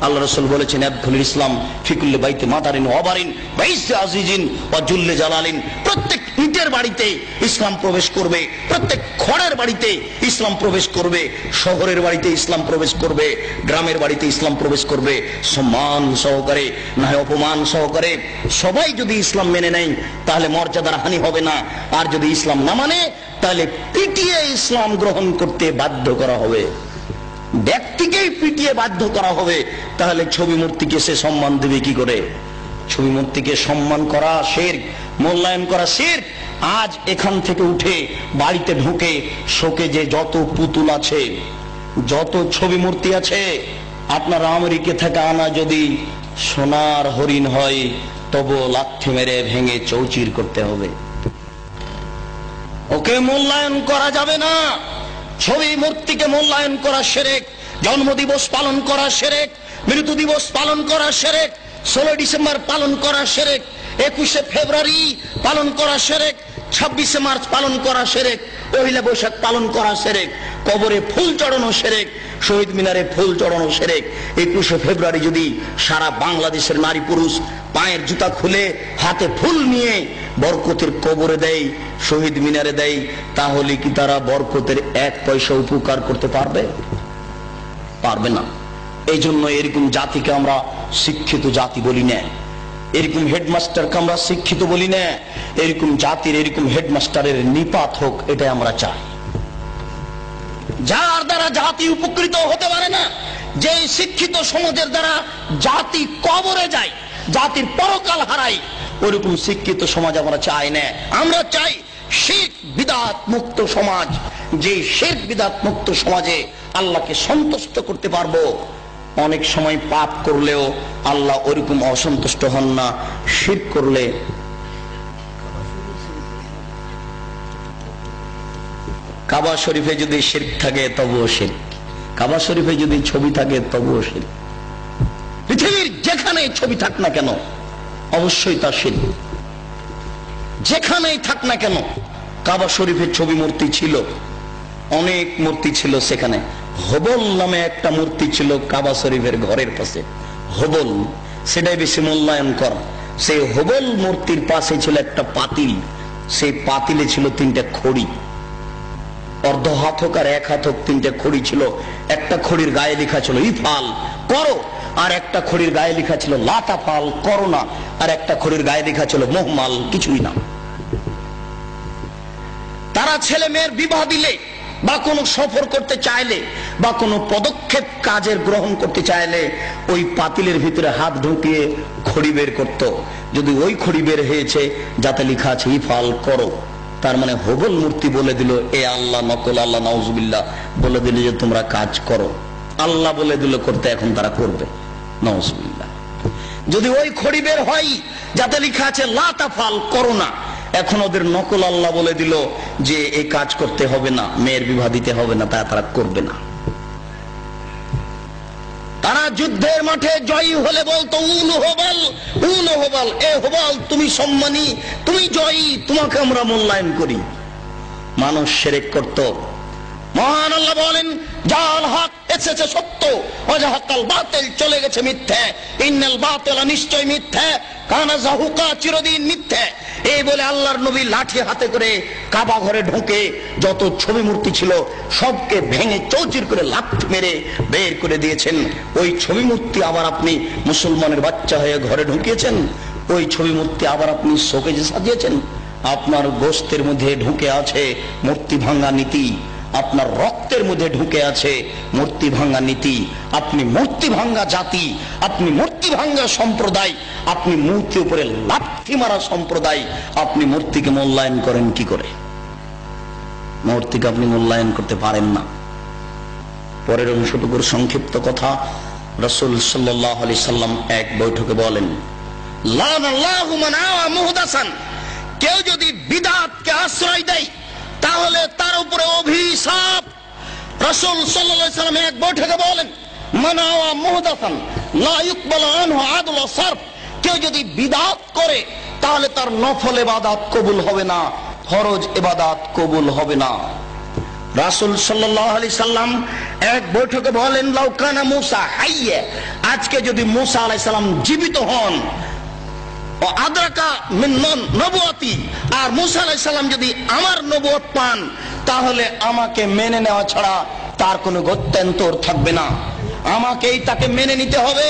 আল্লাহ রাসূল বলেছেন, আদখুলুল ইসলাম ফি কুল্লি বাইতি মাতারিন ওয়া বারিন ওয়া ইজ্জি আজিজিন ওয়া জুল্লি জালালিন। প্রত্যেক ইটের বাড়িতে ইসলাম প্রবেশ করবে, প্রত্যেক খড়ের বাড়িতে ইসলাম প্রবেশ করবে, শহরের বাড়িতে ইসলাম প্রবেশ করবে, গ্রামের বাড়িতে ইসলাম প্রবেশ করবে। সম্মান সহকারে না হয় অপমান সহকারে সবাই যদি ইসলাম মেনে নেয় তাহলে মর্যাদার হানি হবে না। আর যদি ইসলাম না মানে তাহলে পিটিয়ে ইসলাম গ্রহণ করতে বাধ্য করা হবে, ব্যক্তিকেই পিটিয়ে বাধ্য করা হবে। তাহলে ছবি মূর্তিকে সে সম্মান দেবে কি করে? ছবি মূর্তিকে সম্মান করা শিরক, মূল্যায়ন করা শিরক। আজ এখান থেকে উঠে বাড়িতে ঢুকে শোকে যে যত পুতুল আছে, যত ছবি মূর্তি আছে, আপনার আমেরিকা থেকে আনা যদি সোনার হরিণ হয় তবু লাথি মেরে ভেঙে চৌচির করতে হবে। ওকে মূল্যায়ন করা যাবে না। ছবি মূর্তিকে মূল্যায়ন করা শিরক। জন্মদিবস পালন করা শিরক, মৃত্যু দিবস পালন করা শিরক, 16 ডিসেম্বর পালন করা শিরক, 21শে ফেব্রুয়ারি পালন করা শিরক, 26শে মার্চ পালন করা শিরক, পহেলা বৈশাখ পালন করা শিরক, কবরে ফুল চড়ানো শিরক, শহীদ মিনারে ফুল চড়ানো শিরক। 21শে ফেব্রুয়ারি যদি সারা বাংলাদেশের নারী পুরুষ পায়ের জুতা খুলে হাতে ফুল নিয়ে বরকতের কবরে দেয়, শহীদ মিনারে দেয়, তাহলে কি তারা বরকতের 1 পয়সা উপকার করতে পারবে? পারবে না। এই জন্য এরকম জাতিকে আমরা শিক্ষিত জাতি বলি না, এরকম হেডমাস্টারকে আমরা শিক্ষিত বলি না। এরকম জাতির, এরকম হেডমাস্টারের নিপাত হোক, এটাই আমরা চাই। যার দ্বারা জাতি উপকৃত হতে পারে না, যে শিক্ষিত সমাজের দ্বারা জাতি কবরে যায়, জাতির পরকাল হারায়, ওরকম শিক্ষিত সমাজ আমরা চাই না। আমরা চাই শিরক বিদআত মুক্ত সমাজ। যে শিরক বিদআত মুক্ত সমাজে আল্লাহকে সন্তুষ্ট করতে পারবো। অনেক সময় পাপ করলেও আল্লাহ ওরকম অসন্তুষ্ট হন না। শিরক করলে কাবা শরীফে যদি শিরক থাকে তবুও শিরক, কাবা শরীফে যদি ছবি থাকে তবুও শিরক। পৃথিবীর যেখানে ছবি থাক না কেন অবশ্যই তা শিরক। যেখানেই থাক না কেন, কাবা শরীফের ছবি মূর্তি ছিল, অনেক মূর্তি ছিল সেখানে। হবল নামে একটা মূর্তি ছিল কাবা শরীফের ঘরের পাশে, হবল, সেটাই বেশি মূল্যায়ন করা। সেই হবল মূর্তির পাশে ছিল একটা পাতিল, সেই পাতিলে ছিল 3টা খড়ি, অর্ধ হাত হোক আর 1 হাত হোক 3টে খড়ি ছিল। একটা খড়ির গায়ে লেখা ছিল ইফাল, করো, আর একটা খড়ির গায়ে লেখা ছিল লা তাফাল, করো না, আর একটা খড়ির গায়ে লেখা ছিল মুহমাল, কিছুই না। তারা ছেলে মেয়ের বিবাহ দিলে বা কোনো সফর করতে চাইলে বা কোনো পদক্ষেপ কাজের গ্রহণ করতে চাইলে ওই পাতিলের ভিতরে হাত ঢুকিয়ে খড়ি বের করত। যদি ওই খড়ি বের হয়েছে যাতে লেখা আছে ইফাল, করো, তার মানে হবল মূর্তি বলে দিল এ আল্লাহ, নকল আল্লাহ, নাউজুবিল্লাহ বলে দিল যে তোমরা কাজ করো। আল্লাহ বলে দিল করতে, এখন তারা করবে, নাউজুবিল্লাহ। যদি ওই খড়ি বের হয় যাতে লেখা আছে লা তাফাল, করো না, এখন ওদের নকল আল্লাহ বলে দিল যে এই কাজ করতে হবে না, মেয়ের বিবাহ দিতে হবে না, তারা করবে না। তারা যুদ্ধের মাঠে জয়ী হলে বলতো উল হবল, উল হবল, এ হবল তুমি সম্মানী, তুমি জয়ী, তোমাকে আমরা মূল্যায়ন করি। মানুষ শিরক করত। মহান আল্লাহ বলেন জাল হক এসেছে সত্য, ওয়াজাহাকাল বাতিল চলে গেছে মিথ্যা, ইন্নাল বাতিলা নিশ্চয় মিথ্যা, কানা যাহুকা চিরদিন মিথ্যা। এই বলে আল্লাহর নবী লাঠি হাতে করে কাবা ঘরে ঢুকে যত ছবি মূর্তি ছিল সবকে ভেঙে চৌচির করে লাথি মেরে বের করে দিয়েছেন। ওই ছবি মূর্তি আবার আপনি মুসলমানের বাচ্চা হয়ে ঘরে ঢুকিয়েছেন, ওই ছবি মূর্তি আবার আপনি শোকেজে সাজিয়েছেন। আপনার গোশতের মধ্যে ঢুকে আছে মূর্তি ভাঙা নীতি, আপনার রক্তের মধ্যে ঢুকে আছে মূর্তি ভাঙ্গা নীতি। আপনি মূর্তি ভাঙ্গা জাতি, আপনি মূর্তি ভাঙ্গা সম্প্রদায়, আপনি মূর্তি উপরে লাথি মারা সম্প্রদায়। আপনি মূর্তিকে মূল্যায়ন করেন কি করে? মূর্তিকে আপনি মূল্যায়ন করতে পারেন না। পরের অংশটুকুর সংক্ষিপ্ত কথা, রাসূল সাল্লাল্লাহু আলাইহি সাল্লাম এক বৈঠকে বলেন, লানাল্লাহু মান আওয়া মুহদাসান, কেউ যদি বিদআতকে আশ্রয় দেয় তাহলে তার উপরে অভিশাপ। রাসূল সাল্লাল্লাহু আলাইহি সাল্লাম এক বৈঠকে বলেন, মান আওয়া মুহদাসান লা ইকবালু আনহু আদল ওয়া সারফ, কেউ যদি বিদআত করে তাহলে তার নফল ইবাদত কবুল হবে না, ফরজ ইবাদত কবুল হবে না। রাসূল সাল্লাল্লাহু আলাইহি সাল্লাম এক বৈঠকে বলেন, লাউ কানা মূসা হাইয়া, আজকে যদি মূসা আলাইহিস সালাম জীবিত হন, ও আদরাকা মিন নবুয়তি, আর মূসা আলাইহিস সালাম যদি আমার নবুয়ত পান, তাহলে আমাকে মেনে নেওয়া ছাড়া তার কোনো গত্যন্তর থাকবে না, আমাকেই তাকে মেনে নিতে হবে।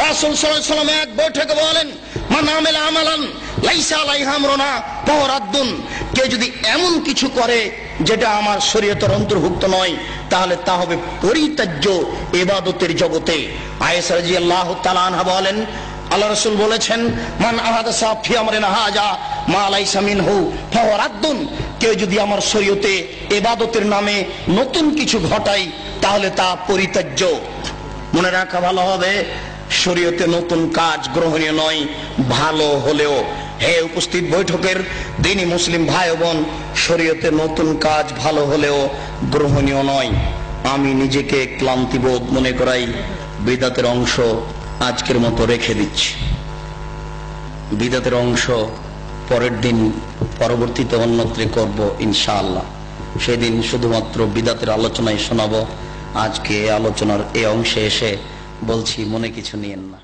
রাসূল সাল্লাল্লাহু আলাইহি সাল্লাম এক বৈঠকে বলেন, মান আমিলা আমালান লাইসা আলাইহি আমরুনা ফাহুয়া রাদ্দুন, কেউ যদি এমন কিছু করে যেটা আমার শরীয়তের অন্তর্ভুক্ত নয়, তাহলে তা হবে পরিত্যাজ্য ইবাদতের জগতে। আয়েশা রাদিয়াল্লাহু তাআলা আনহা বলেন, আল্লাহ রাসূল বলেছেন, মান আহাদাসা ফি আমরিনা হাযা মা লাইসা মিনহু ফাহুয়া রাদ্দুন, কেউ যদি আমার শরীয়তে ইবাদতের নামে নতুন কিছু ঘটায় তাহলে তা পরিত্যাজ্য। মনে রাখা ভালো হবে, শরীয়তে নতুন কাজ গ্রহণীয় নয়, ভালো হলেও। হে উপস্থিত বৈঠকের দিনী মুসলিম ভাই বোন, শরীয়তে নতুন কাজ ভালো হলেও গ্রহণীয় নয়। আমি নিজেকে ক্লান্তিবোধ মনে করাই বিদআতের অংশ আজকের মতো রেখে দিচ্ছি। বিদআতের অংশ পরের দিন পরবর্তীতে অন্যত্র করব ইনশাআল্লাহ। সেদিন শুধুমাত্র বিদআতের আলোচনায় শোনাবো। আজকে আলোচনার এই অংশে এসে বলছি, মনে কিছু নিয়েন না।